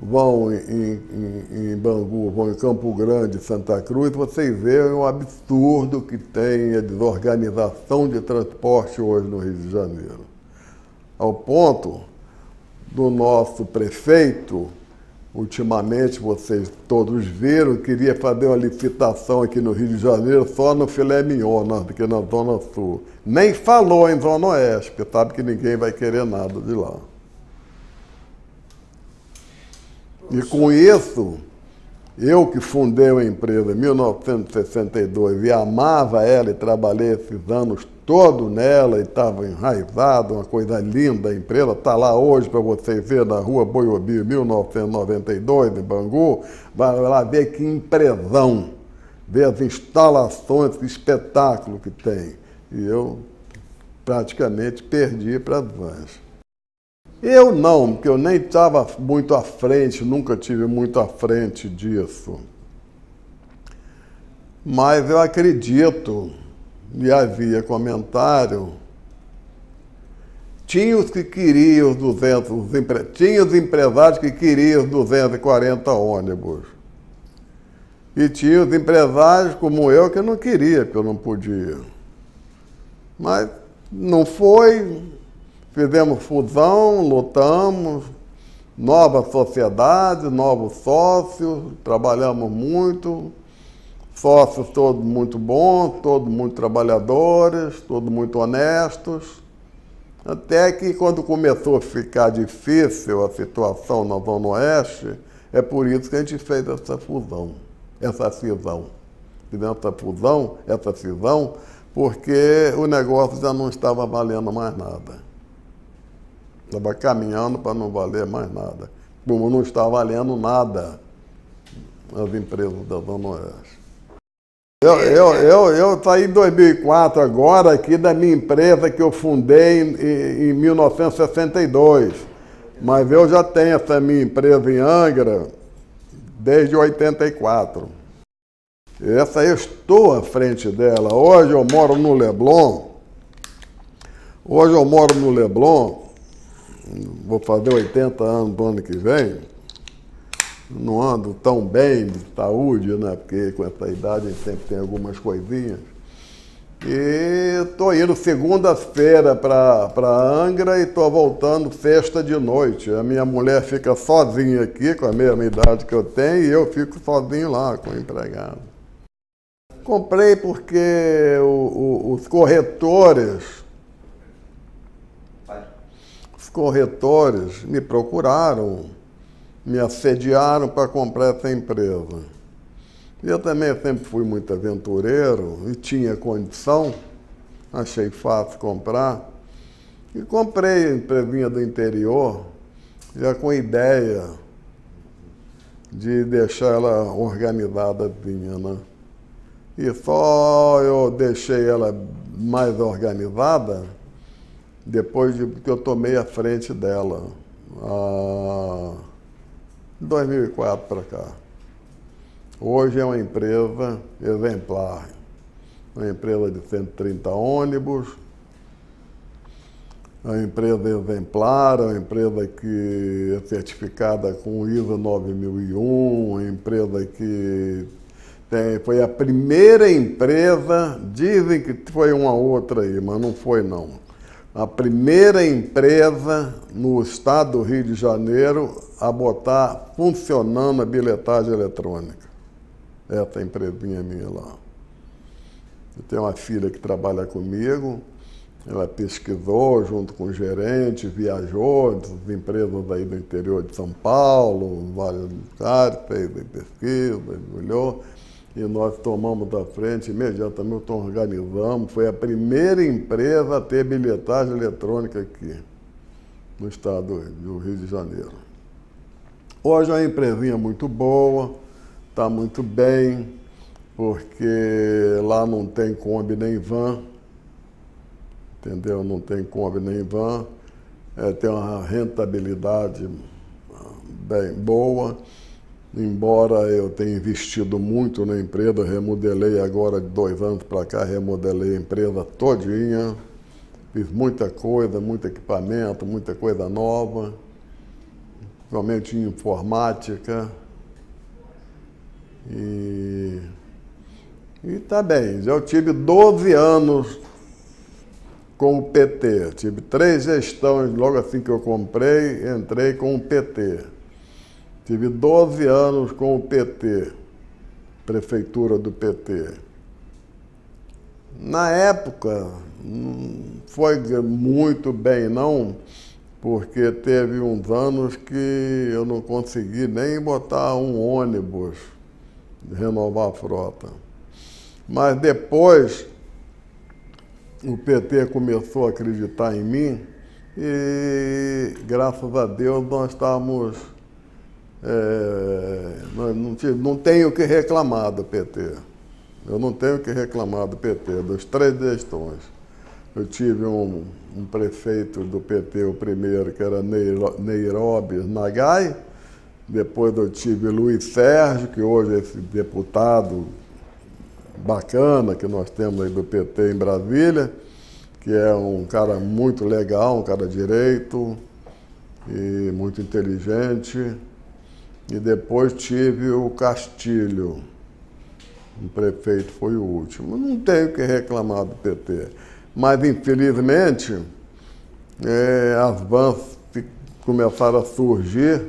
vão em Bangu, vão em Campo Grande, Santa Cruz, vocês veem o absurdo que tem a desorganização de transporte hoje no Rio de Janeiro. Ao ponto do nosso prefeito, ultimamente vocês todos viram, queria fazer uma licitação aqui no Rio de Janeiro só no filé mignon, aqui na Zona Sul. Nem falou em Zona Oeste, porque sabe que ninguém vai querer nada de lá. E com isso, eu que fundei uma empresa em 1962 e amava ela e trabalhei esses anos todos nela e estava enraizado, uma coisa linda a empresa, está lá hoje para vocês verem na Rua Boiobio, 1992, em Bangu, vai lá ver que empresão. ver as instalações, que espetáculo que tem. E eu praticamente perdi para as vans. Eu não, porque eu nem estava muito à frente, nunca tive muito à frente disso. Mas eu acredito, e havia comentário, tinha os que queriam os 200, tinha os empresários que queriam os 240 ônibus. E tinha os empresários como eu que não queria, porque eu não podia. Mas não foi, fizemos fusão, lutamos, nova sociedade, novos sócios, trabalhamos muito, sócios todos muito bons, todos muito trabalhadores, todos muito honestos. Até que quando começou a ficar difícil a situação na Zona Oeste, é por isso que a gente fez essa fusão, essa cisão. Fizemos essa cisão, porque o negócio já não estava valendo mais nada. Estava caminhando para não valer mais nada. Como não está valendo nada as empresas da Zona Oeste. Eu saí em 2004 agora aqui da minha empresa que eu fundei em 1962. Mas eu já tenho essa minha empresa em Angra desde 84. Essa eu estou à frente dela. Hoje eu moro no Leblon. Vou fazer 80 anos do ano que vem. Não ando tão bem de saúde, né? Porque com essa idade a gente sempre tem algumas coisinhas. E estou indo segunda-feira para Angra e estou voltando sexta de noite. A minha mulher fica sozinha aqui, com a mesma idade que eu tenho, e eu fico sozinho lá com o empregado. Comprei porque os corretores me procuraram, me assediaram para comprar essa empresa. E eu também sempre fui muito aventureiro e tinha condição, achei fácil comprar. E comprei a empresinha do interior, já com ideia de deixar ela organizadazinha, né? E só eu deixei ela mais organizada depois que eu tomei a frente dela. 2004 para cá. Hoje é uma empresa exemplar, uma empresa de 130 ônibus, uma empresa exemplar, uma empresa que é certificada com ISO 9001, uma empresa que foi a primeira empresa, dizem que foi uma outra aí, mas não foi não. A primeira empresa no estado do Rio de Janeiro a botar funcionando a bilhetagem eletrônica. Essa empresinha minha lá. Eu tenho uma filha que trabalha comigo, ela pesquisou junto com o gerente, viajou das empresas aí do interior de São Paulo, vários lugares, fez pesquisa, olhou. E nós tomamos da frente, imediatamente organizamos. Foi a primeira empresa a ter bilhetagem eletrônica aqui, no estado do Rio de Janeiro. Hoje é uma empresinha muito boa, está muito bem, porque lá não tem Kombi nem van, entendeu? Não tem Kombi nem van, tem uma rentabilidade bem boa. Embora eu tenha investido muito na empresa, remodelei agora de 2 anos para cá, remodelei a empresa todinha, fiz muita coisa, muito equipamento, muita coisa nova, principalmente em informática. E tá bem, eu tive 12 anos com o PT, tive 3 gestões, logo assim que eu comprei, entrei com o PT. Tive 12 anos com o PT, prefeitura do PT. Na época, não foi muito bem não, porque teve uns anos que eu não consegui nem botar um ônibus, renovar a frota. Mas depois, o PT começou a acreditar em mim e, graças a Deus, nós estamos... não tenho o que reclamar do PT. Eu não tenho que reclamar do PT, dos 3 gestões. Eu tive um prefeito do PT, o primeiro, que era Neirobi Nagai. Depois eu tive Luiz Sérgio, que hoje é esse deputado bacana que nós temos aí do PT em Brasília, que é um cara muito legal, um cara direito e muito inteligente. E depois tive o Castilho, o prefeito foi o último. Não tenho que reclamar do PT. Mas, infelizmente, as vans começaram a surgir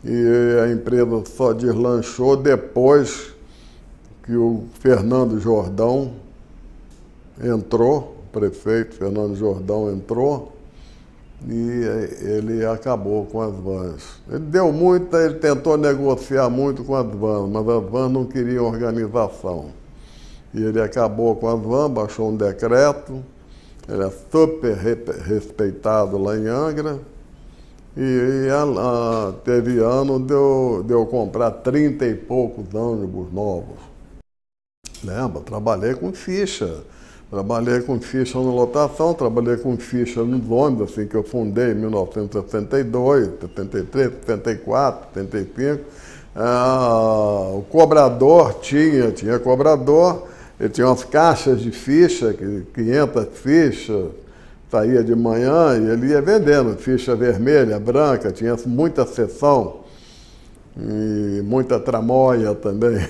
e a empresa só deslanchou depois que o Fernando Jordão entrou, o prefeito Fernando Jordão entrou, e ele acabou com as vans. Ele tentou negociar muito com as vans, mas as vans não queriam organização. E ele acabou com as vans, baixou um decreto, ele é super respeitado lá em Angra, e teve ano de eu comprar 30 e poucos ônibus novos. Lembra? Trabalhei com ficha. Trabalhei com ficha na lotação, trabalhei com ficha nos ônibus, assim, que eu fundei em 1962, 73, 74, 75. O cobrador tinha cobrador, ele tinha umas caixas de ficha, 500 fichas, saía de manhã e ele ia vendendo ficha vermelha, branca, tinha muita seção e muita tramóia também.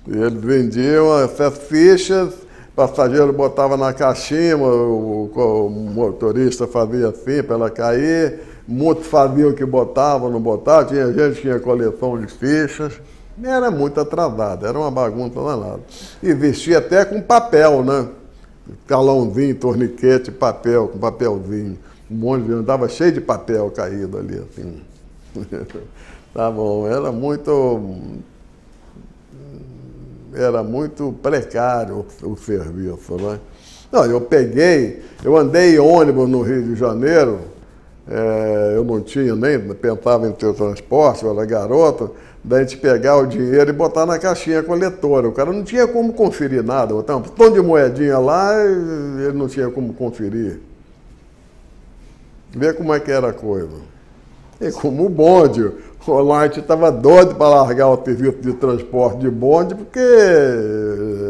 E eles vendiam essas fichas, o passageiro botava na caixinha, o motorista fazia assim para ela cair, muitos faziam o que botavam, não botavam, tinha gente que tinha coleção de fichas, era muito atrasado, era uma bagunça danada. E vestia até com papel, né? Calãozinho, torniquete, papel, com papelzinho. Um monte de andava cheio de papel caído ali, assim. Tá bom, era muito precário o serviço, né? Não, eu andei em ônibus no Rio de Janeiro, eu não tinha nem, pensava em ter transporte, eu era garoto, daí a gente pegar o dinheiro e botar na caixinha coletora. O cara não tinha como conferir nada, botava um tom de moedinha lá e ele não tinha como conferir. Vê como é que era a coisa. E como o bonde, o Light estava doido para largar o serviço de transporte de bonde, porque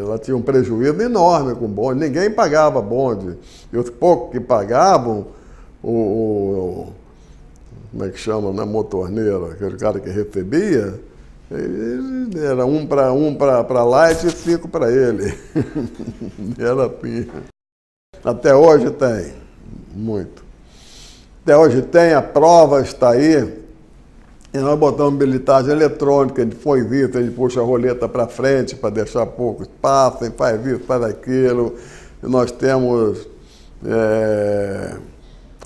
ela tinha um prejuízo enorme com bonde. Ninguém pagava bonde. E os poucos que pagavam, como é que chama, né? Motorneiro, aquele cara que recebia, era um para Light e 5 para ele. Era assim. Até hoje tem, muito. Até hoje tem, a prova está aí. E nós botamos bilhetagem eletrônica, a gente foi visto, a gente puxa a roleta para frente para deixar pouco espaço, a gente faz isso, faz aquilo. E nós temos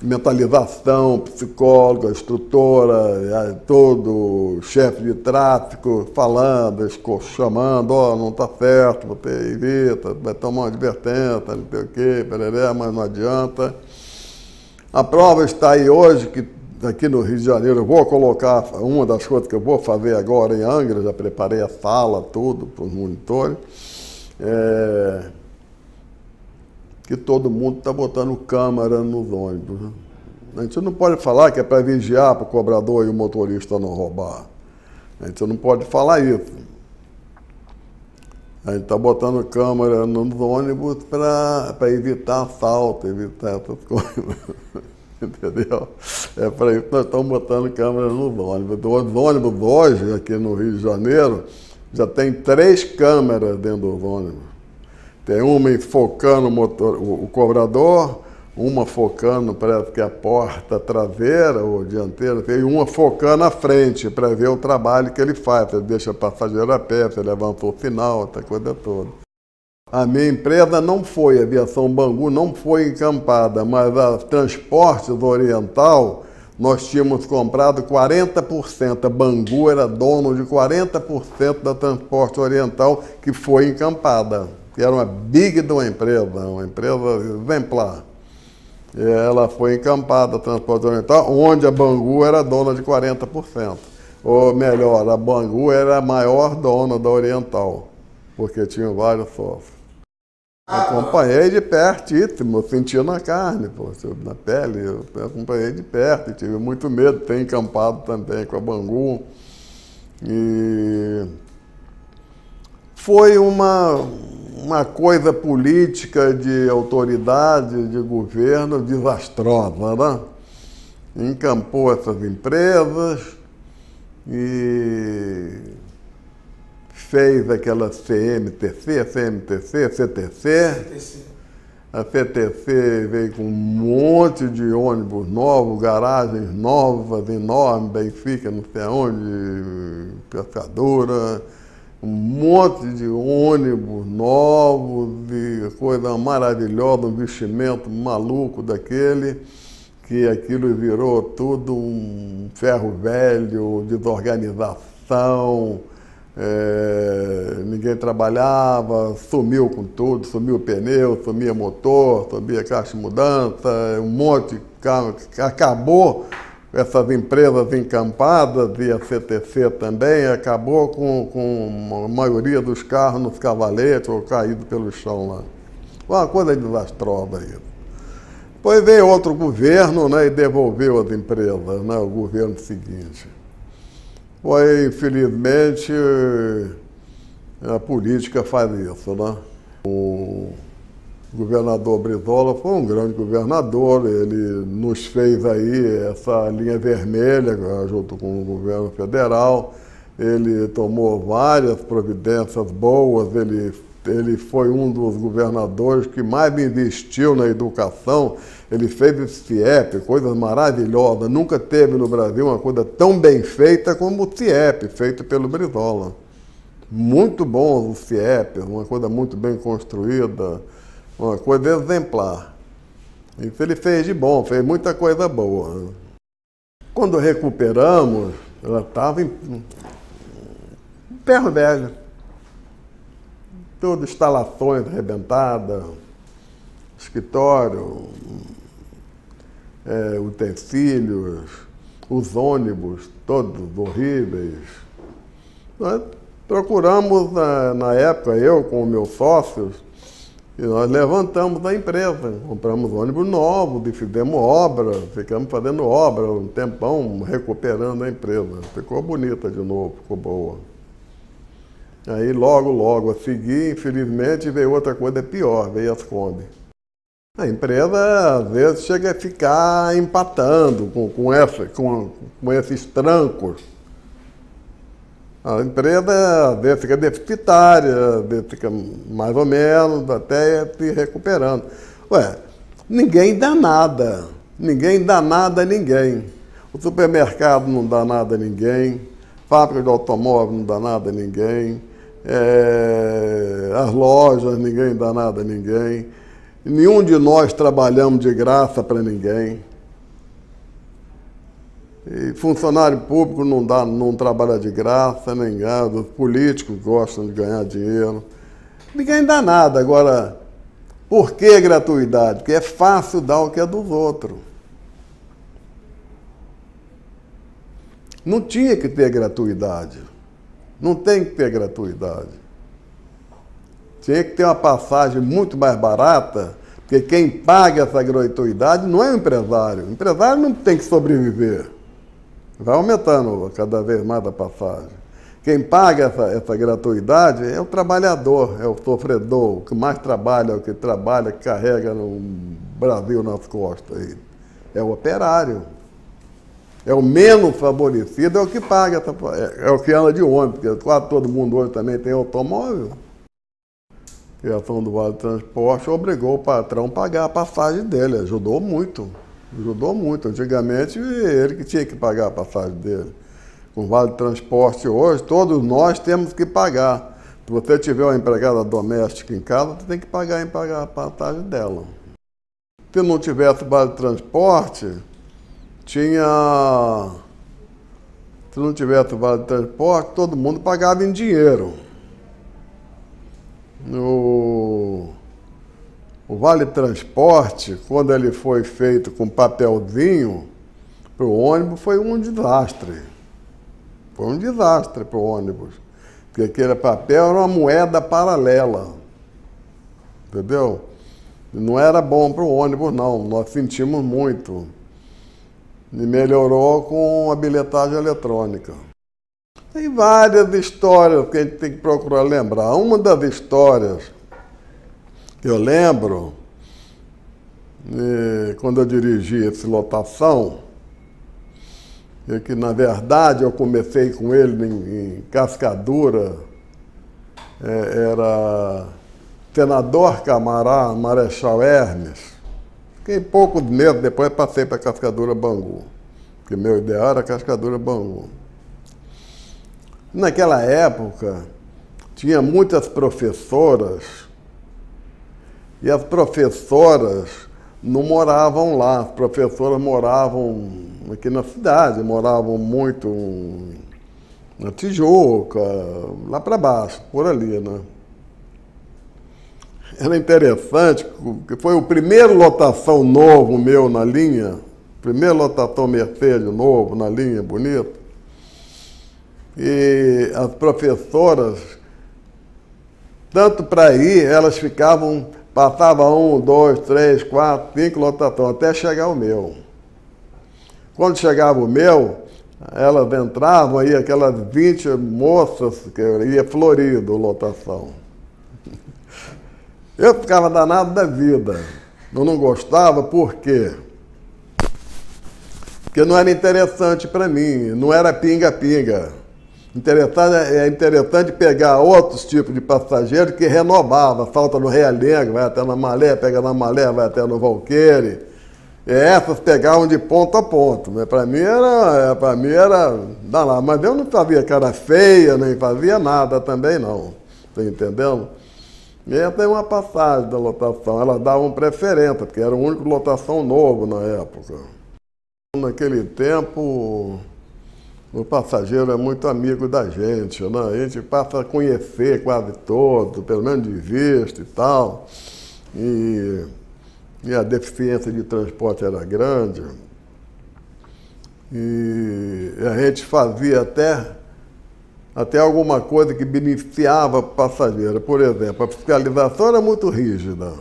mentalização, psicóloga, instrutora, todo chefe de tráfico falando, chamando, não está certo, você evita, vai tomar uma advertência, não sei o quê, mas não adianta. A prova está aí hoje, que aqui no Rio de Janeiro eu vou colocar, uma das coisas que eu vou fazer agora em Angra, já preparei a sala, tudo, para os monitores, que todo mundo está botando câmera nos ônibus. Né? A gente não pode falar que é para vigiar, para o cobrador e o motorista não roubar. A gente não pode falar isso. A gente está botando câmera nos ônibus para evitar assalto, evitar essas coisas. Entendeu? É para isso que nós estamos botando câmera nos ônibus. Os ônibus hoje, aqui no Rio de Janeiro, já tem 3 câmeras dentro dos ônibus. Tem uma enfocando o cobrador, uma focando, parece que a porta traseira ou dianteira, e uma focando a frente para ver o trabalho que ele faz, se ele deixa o passageiro a pé, se ele levantou o sinal, essa coisa toda. A minha empresa não foi, a Aviação Bangu não foi encampada, mas a Transportes Oriental, nós tínhamos comprado 40%. A Bangu era dono de 40% da Transporte Oriental, que foi encampada, que era uma big de uma empresa exemplar. E ela foi encampada, a Transporte Oriental, onde a Bangu era dona de 40%. Ou melhor, a Bangu era a maior dona da Oriental. porque tinham vários sócios. Acompanhei de pertíssimo, eu sentia na carne, pô, na pele, eu acompanhei de perto e tive muito medo de ter encampado também com a Bangu. E foi uma coisa política de autoridade, de governo desastrosa, né? Encampou essas empresas e fez aquela CMTC, CTC. A CTC veio com um monte de ônibus novos, garagens novas, enormes, Benfica, não sei aonde, Pescadora, um monte de ônibus novos, e coisa maravilhosa, um investimento maluco daquele, que aquilo virou tudo um ferro velho, desorganização. Ninguém trabalhava, sumiu com tudo, sumiu o pneu, sumia motor, sumia caixa de mudança, um monte de carro, acabou essas empresas encampadas e a CTC também, acabou com a maioria dos carros nos cavaletes ou caídos pelo chão lá. Foi uma coisa desastrosa isso. Depois veio outro governo, né, e devolveu as empresas, né, o governo seguinte. Foi, infelizmente, a política faz isso, né? O governador Brizola foi um grande governador, ele nos fez aí essa linha vermelha, junto com o governo federal, ele tomou várias providências boas, ele foi um dos governadores que mais investiu na educação, ele fez esse CIEP, coisas maravilhosas, nunca teve no Brasil uma coisa tão bem feita como o CIEP, feito pelo Brizola. Muito bom o CIEP, uma coisa muito bem construída, uma coisa exemplar. Isso ele fez de bom, fez muita coisa boa. Quando recuperamos, ela estava em ferro velho. Tudo, instalações arrebentadas, escritório, utensílios, os ônibus, todos horríveis. Nós procuramos, na época, eu com meus sócios, e nós levantamos a empresa, compramos ônibus novos e fizemos obra, ficamos fazendo obra um tempão, recuperando a empresa. Ficou bonita de novo, ficou boa. Aí logo a seguir, infelizmente, veio outra coisa pior, veio as Kombi. A empresa, às vezes, chega a ficar empatando com esses trancos. A empresa, às vezes, fica deficitária, às vezes fica mais ou menos, até se recuperando. Ué, ninguém dá nada a ninguém. O supermercado não dá nada a ninguém, fábrica de automóvel não dá nada a ninguém, as lojas, ninguém dá nada a ninguém. Nenhum de nós trabalhamos de graça para ninguém. E funcionário público não trabalha de graça, nem ganha. Os políticos gostam de ganhar dinheiro. Ninguém dá nada. Agora, por que gratuidade? Porque é fácil dar o que é dos outros. Não tinha que ter gratuidade. Não tem que ter gratuidade. Tinha que ter uma passagem muito mais barata, porque quem paga essa gratuidade não é o empresário. O empresário não tem que sobreviver. Vai aumentando cada vez mais a passagem. Quem paga essa gratuidade é o trabalhador, é o sofredor, o que mais trabalha, é o que trabalha, que carrega no Brasil nas costas. É o operário. É o menos favorecido, é o que paga, é o que anda de ônibus, porque quase todo mundo hoje também tem automóvel. A criação do Vale do Transporte obrigou o patrão a pagar a passagem dele, ajudou muito. Antigamente, ele que tinha que pagar a passagem dele. Com o Vale do Transporte hoje, todos nós temos que pagar. Se você tiver uma empregada doméstica em casa, você tem que pagar a passagem dela. Se não tivesse o Vale do Transporte, todo mundo pagava em dinheiro. O Vale Transporte, quando ele foi feito com papelzinho para o ônibus, foi um desastre. Foi um desastre para o ônibus. Porque aquele papel era uma moeda paralela. Entendeu? Não era bom para o ônibus, não. Nós sentimos muito. E melhorou com a bilhetagem eletrônica. Tem várias histórias que a gente tem que procurar lembrar. Uma das histórias que eu lembro, quando eu dirigi esse Lotação, é que, na verdade, eu comecei com ele em Cascadura, era Senador Camará, Marechal Hermes. Fiquei poucos meses, depois passei para Cascadura Bangu, porque meu ideal era Cascadura Bangu. Naquela época, tinha muitas professoras, e as professoras não moravam lá, as professoras moravam aqui na cidade, moravam muito na Tijuca, lá para baixo, por ali, né? Era interessante, que foi o primeiro Lotação novo meu na linha, primeiro Lotação Mercedes novo na linha, bonito. E as professoras, tanto para ir, elas ficavam, passavam 1, 2, 3, 4, 5 lotações, até chegar o meu. Quando chegava o meu, elas entravam aí, aquelas 20 moças, que ia florido, lotação. Eu ficava danado da vida. Eu não gostava, por quê? Porque não era interessante para mim, não era pinga-pinga. É interessante pegar outros tipos de passageiros que renovava, salta no Realengo, vai até na Malé, pega na Malé, vai até no Valqueire. E essas pegavam de ponto a ponto. Né? Para mim era danado. Mas eu não fazia cara feia, nem fazia nada também não. Está entendendo? E essa é uma passagem da lotação. Elas davam preferência, porque era o único lotação novo na época. Naquele tempo, o passageiro é muito amigo da gente, né? A gente passa a conhecer quase todos, pelo menos de vista e tal. E a deficiência de transporte era grande. E a gente fazia até alguma coisa que beneficiava o passageiro. Por exemplo, a fiscalização era muito rígida.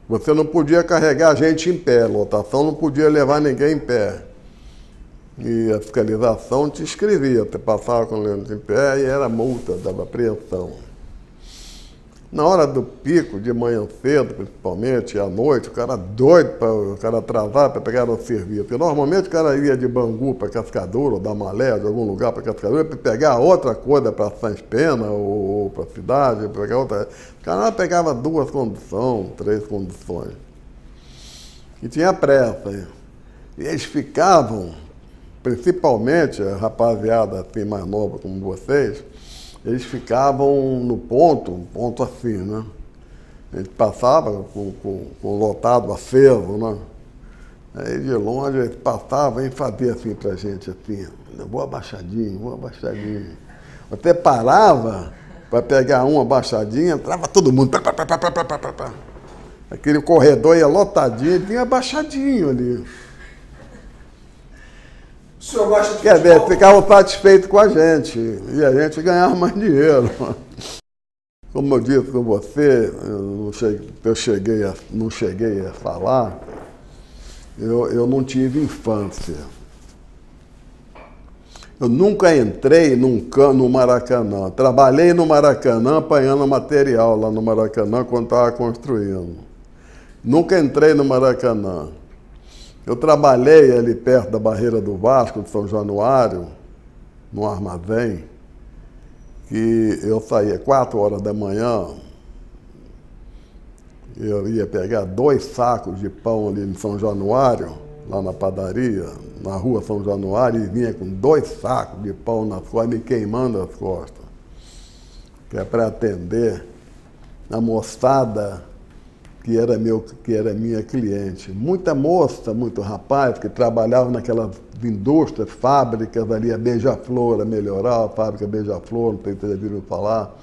Você não podia carregar gente em pé, a lotação não podia levar ninguém em pé. E a fiscalização te inscrevia, você passava com ele em pé e era multa, dava apreensão. Na hora do pico, de manhã cedo, principalmente, à noite, o cara doido para o cara atrasar para pegar o serviço. Porque normalmente o cara ia de Bangu para Cascadura, ou da Malé, de algum lugar para Cascadura, para pegar outra coisa para Sãs Pena ou para a cidade, para pegar outra. O cara pegava 2 conduções, 3 conduções. E tinha pressa. E eles ficavam, principalmente a rapaziada assim, mais nova como vocês, eles ficavam no ponto, assim, né? A gente passava com o lotado aceso, né? Aí de longe eles passavam e faziam assim pra gente, assim, vou abaixadinho, vou abaixadinho. Até parava para pegar uma abaixadinha, entrava todo mundo. Aquele corredor ia lotadinho, vinha abaixadinho ali. O senhor gosta de Quer dizer, ficavam satisfeitos com a gente e a gente ganhava mais dinheiro. Como eu disse com você, não cheguei a falar, eu não tive infância. Eu nunca entrei no Maracanã. Trabalhei no Maracanã apanhando material lá no Maracanã quando estava construindo. Nunca entrei no Maracanã. Eu trabalhei ali perto da barreira do Vasco, de São Januário, num armazém, que eu saía 4 horas da manhã, eu ia pegar 2 sacos de pão ali em São Januário, lá na padaria, na rua São Januário, e vinha com 2 sacos de pão nas costas, me queimando as costas, que é para atender a moçada que era minha cliente. Muita moça, muito rapaz, que trabalhava naquelas indústrias, fábricas ali, a Beija-Flor, a Melhoral, a fábrica Beija-Flor, não sei se vocês já viram falar.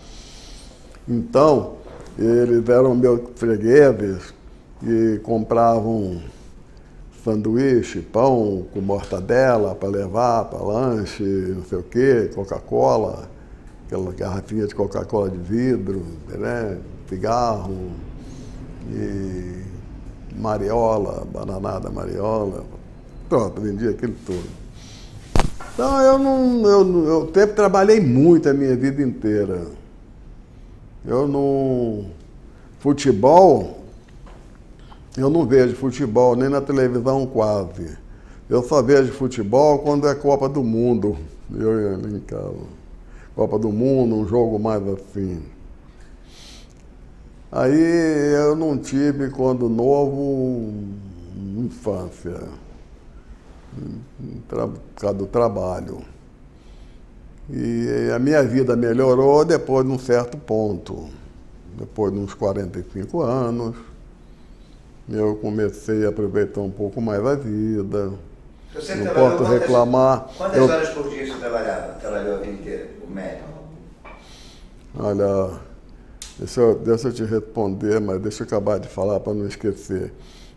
Então, eles eram meus fregueses e compravam sanduíche, pão com mortadela para levar para lanche, não sei o quê, Coca-Cola. aquela garrafinha de Coca-Cola de vidro, né? Cigarro, e mariola, bananada mariola. Pronto, vendia aquilo tudo. Então eu sempre trabalhei muito a minha vida inteira. Futebol, eu não vejo futebol nem na televisão quase. Eu só vejo futebol quando é Copa do Mundo. Eu ia ali em casa. Copa do Mundo, um jogo mais assim. Aí eu não tive, quando novo, infância, por causa do trabalho. E a minha vida melhorou depois de um certo ponto. Depois de uns 45 anos, eu comecei a aproveitar um pouco mais a vida. Você não posso reclamar. Quantas horas por dia você trabalhava? Trabalhou a vida inteira, o médico? Olha, deixa eu te responder, mas deixa eu acabar de falar para não esquecer.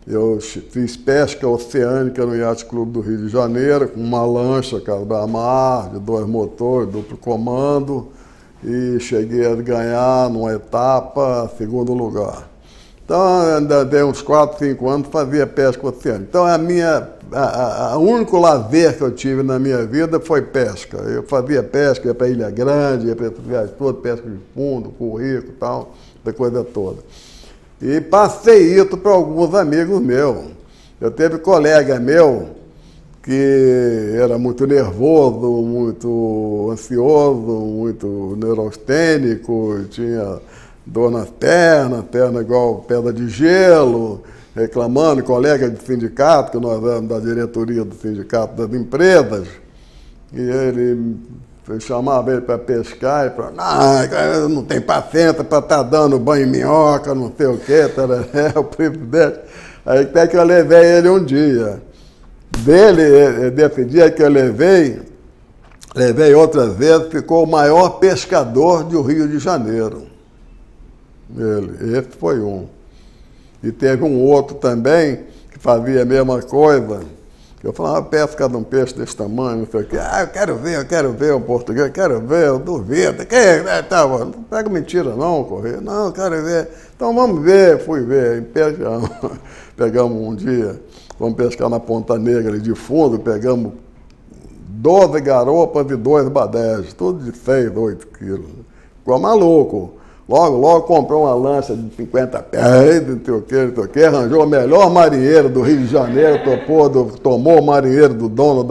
Eu fiz pesca oceânica no Yacht Clube do Rio de Janeiro, com uma lancha Brahmar, de 2 motores, duplo comando, e cheguei a ganhar numa etapa 2º lugar. Então, ainda dei uns 4, 5 anos, fazia pesca oceânica. Então, o único lazer que eu tive na minha vida foi pesca. Eu fazia pesca, ia para Ilha Grande, ia para esses lugares todos, pesca de fundo, currico e tal, essa coisa toda. E passei isso para alguns amigos meus. Eu teve colega meu que era muito nervoso, muito ansioso, muito neurastênico, tinha dor nas pernas, perna igual pedra de gelo, reclamando, colega de sindicato, que nós éramos da diretoria do sindicato das empresas, e ele chamava ele para pescar e falava, não tem paciência para estar dando banho em minhoca, não sei o quê, o presidente. Aí até que eu levei ele um dia. Desse dia que eu levei outras vezes, ficou o maior pescador do Rio de Janeiro. Esse foi um. E teve um outro também, que fazia a mesma coisa. Eu falava, pesca de um peixe desse tamanho, não sei o quê. Eu quero ver o português, quero ver, eu duvido. Não pega mentira não, Correia. Não, eu quero ver. Então vamos ver, fui ver. Pegamos um dia, vamos pescar na Ponta Negra de fundo, pegamos 12 garopas e 2 badés, tudo de 6, 8 quilos. Ficou maluco. Logo comprou uma lancha de 50 pés, não sei o que, arranjou o melhor marinheiro do Rio de Janeiro, tomou o marinheiro do dono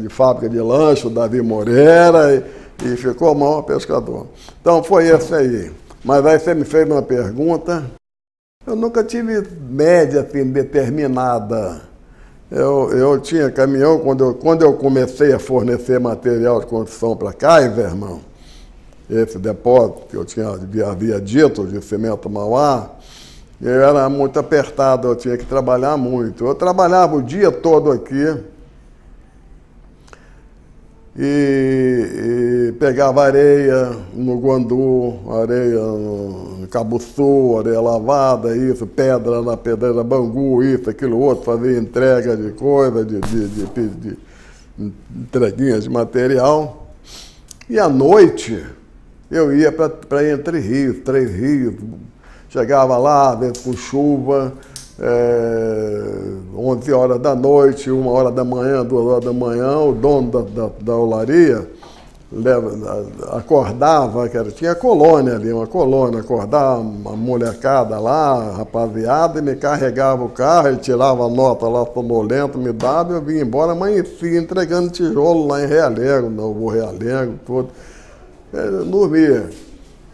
de fábrica de lanche, o Davi Moreira, e ficou o maior pescador. Então foi esse aí. Mas aí você me fez uma pergunta. Eu nunca tive média assim, determinada. Eu tinha caminhão, quando eu comecei a fornecer material de construção para Kaiserman, esse depósito que eu havia dito, de cimento Mauá, eu era muito apertado, eu tinha que trabalhar muito. Eu trabalhava o dia todo aqui e pegava areia no Guandu, areia no Cabuçu, areia lavada, isso, pedra na Pedreira Bangu, isso, aquilo outro, fazia entrega de coisa, de entreguinhas de material. E à noite eu ia para Entre Rios, 3 Rios, chegava lá, às vezes com chuva, 11 horas da noite, 1 hora da manhã, 2 horas da manhã, o dono da olaria acordava, tinha colônia ali, uma colônia, acordava uma molecada lá, rapaziada, e me carregava o carro, ele tirava a nota lá, sonolento, me dava, eu vinha embora, amanhecia entregando tijolo lá em Realengo, Novo Realengo, tudo. Eu dormia.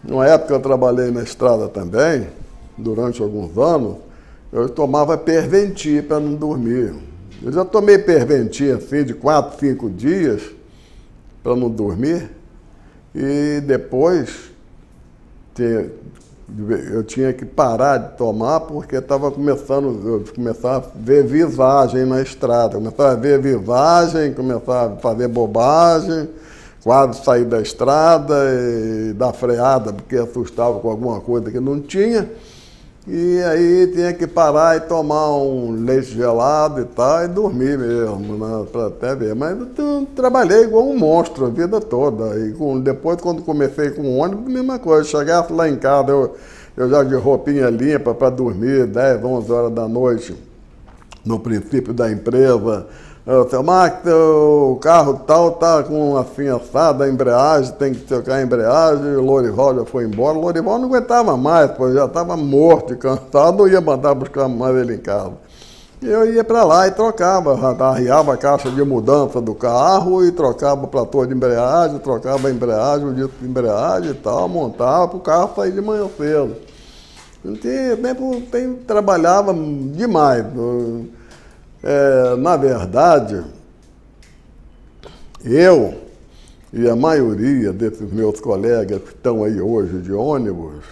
Numa época eu trabalhei na estrada também, durante alguns anos, eu tomava Perventir para não dormir. Eu já tomei Perventir assim de 4, 5 dias para não dormir, e depois eu tinha que parar de tomar porque estava começando a ver visagem na estrada. Começava a ver visagem, começava a fazer bobagem, quase sair da estrada e dar freada porque assustava com alguma coisa que não tinha. E aí tinha que parar e tomar um leite gelado e tal, e dormir mesmo, né, para até ver. Mas eu trabalhei igual um monstro a vida toda. E depois, quando comecei com o ônibus, mesma coisa. Chegasse lá em casa, eu já de roupinha limpa para dormir, 10, 11 horas da noite, no princípio da empresa. Seu Marcos, o carro tal tá com assim assado, a embreagem, tem que trocar a embreagem, o Lorival já foi embora. O Lorival não aguentava mais, pois já estava morto e cansado, não ia mandar buscar mais ele em casa. E eu ia para lá e trocava, arriava a caixa de mudança do carro e trocava o platô de embreagem, trocava a embreagem, o disco de embreagem e tal, montava para o carro sair de manhã cedo. Trabalhava demais. Na verdade, eu e a maioria desses meus colegas que estão aí hoje de ônibus,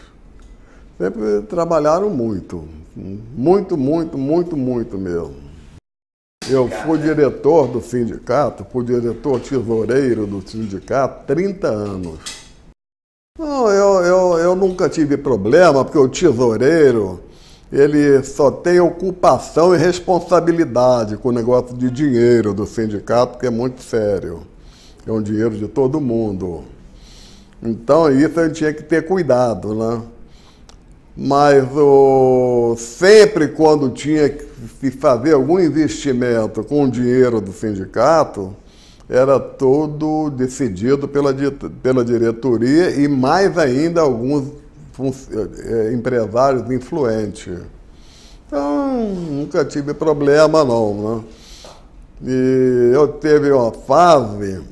sempre trabalharam muito. Muito mesmo. Eu fui diretor do sindicato, fui diretor tesoureiro do sindicato 30 anos. Não, eu nunca tive problema, porque o tesoureiro, ele só tem ocupação e responsabilidade com o negócio de dinheiro do sindicato, que é muito sério. É um dinheiro de todo mundo. Então, isso a gente tinha que ter cuidado, né? Mas sempre quando tinha que se fazer algum investimento com o dinheiro do sindicato, era todo decidido pela diretoria e mais ainda alguns empresários influentes. Então, nunca tive problema não, né? E eu teve uma fase,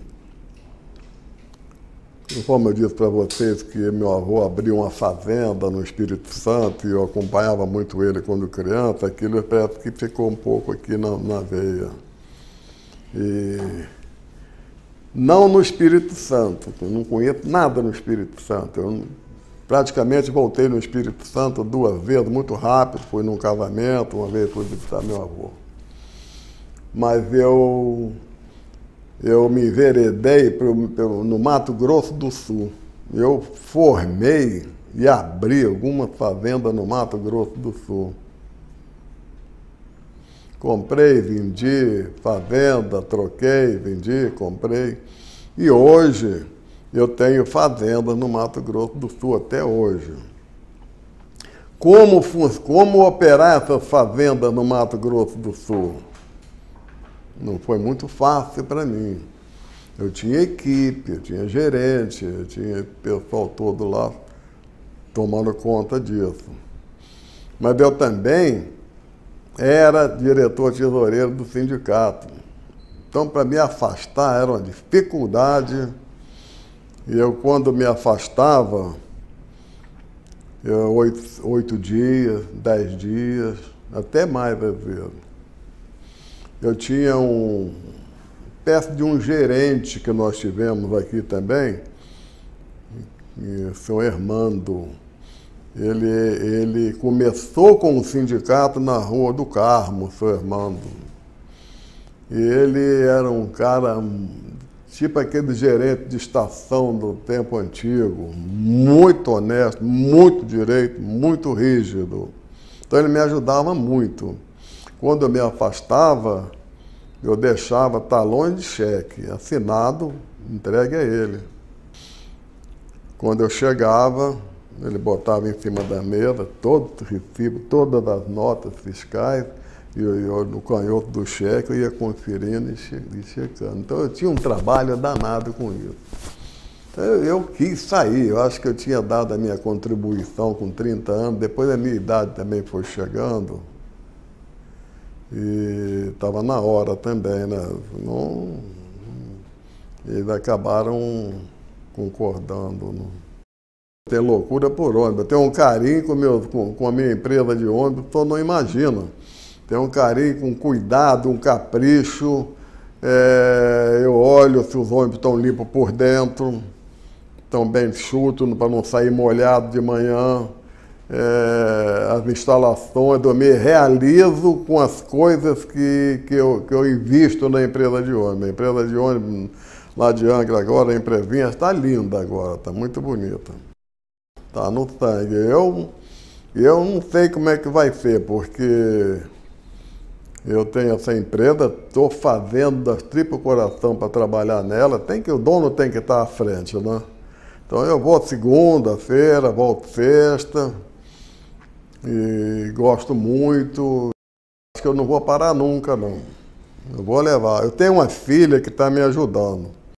como eu disse para vocês, que meu avô abriu uma fazenda no Espírito Santo e eu acompanhava muito ele quando criança, aquilo parece que ficou um pouco aqui na veia. E não no Espírito Santo, eu não conheço nada no Espírito Santo. Eu praticamente voltei no Espírito Santo 2 vezes, muito rápido, fui num casamento, uma vez fui visitar meu avô. Mas eu me enveredei no Mato Grosso do Sul. Eu formei e abri alguma fazenda no Mato Grosso do Sul. Comprei, vendi fazenda, troquei, vendi, comprei. E hoje eu tenho fazenda no Mato Grosso do Sul até hoje. Como operar essa fazenda no Mato Grosso do Sul? Não foi muito fácil para mim. Eu tinha equipe, eu tinha gerente, eu tinha pessoal todo lá tomando conta disso. Mas eu também era diretor tesoureiro do sindicato. Então, para me afastar era uma dificuldade. E eu, quando me afastava, 8 dias, 10 dias, até mais às vezes. Eu tinha espécie de um gerente que nós tivemos aqui também, o senhor Hermando. Ele começou com o sindicato na Rua do Carmo, o senhor Hermando. E ele era um cara, tipo aquele gerente de estação do tempo antigo, muito honesto, muito direito, muito rígido. Então ele me ajudava muito. Quando eu me afastava, eu deixava talões de cheque, assinado, entregue a ele. Quando eu chegava, ele botava em cima da mesa todos os recibos, todas as notas fiscais, e eu no canhoto do cheque eu ia conferindo e checando. Então eu tinha um trabalho danado com isso. Então, eu quis sair, eu acho que eu tinha dado a minha contribuição com 30 anos, depois a minha idade também foi chegando. E estava na hora também, né? Eles acabaram concordando. Não. Tem loucura por ônibus. Eu tenho um carinho com a minha empresa de ônibus, tu não imagina. Tem um carinho com cuidado, um capricho. Eu olho se os ônibus estão limpos por dentro, estão bem enxutos para não sair molhado de manhã. As instalações, eu me realizo com as coisas que eu invisto na empresa de ônibus. A empresa de ônibus lá de Angra agora, a Emprevinha, está linda agora, está muito bonita. Está no sangue. E eu não sei como é que vai ser, porque eu tenho essa empresa, estou fazendo das tripas coração para trabalhar nela, o dono tem que estar à frente, né? Então eu vou segunda-feira, volto sexta, e gosto muito. Acho que eu não vou parar nunca, não. Eu vou levar. Eu tenho uma filha que está me ajudando.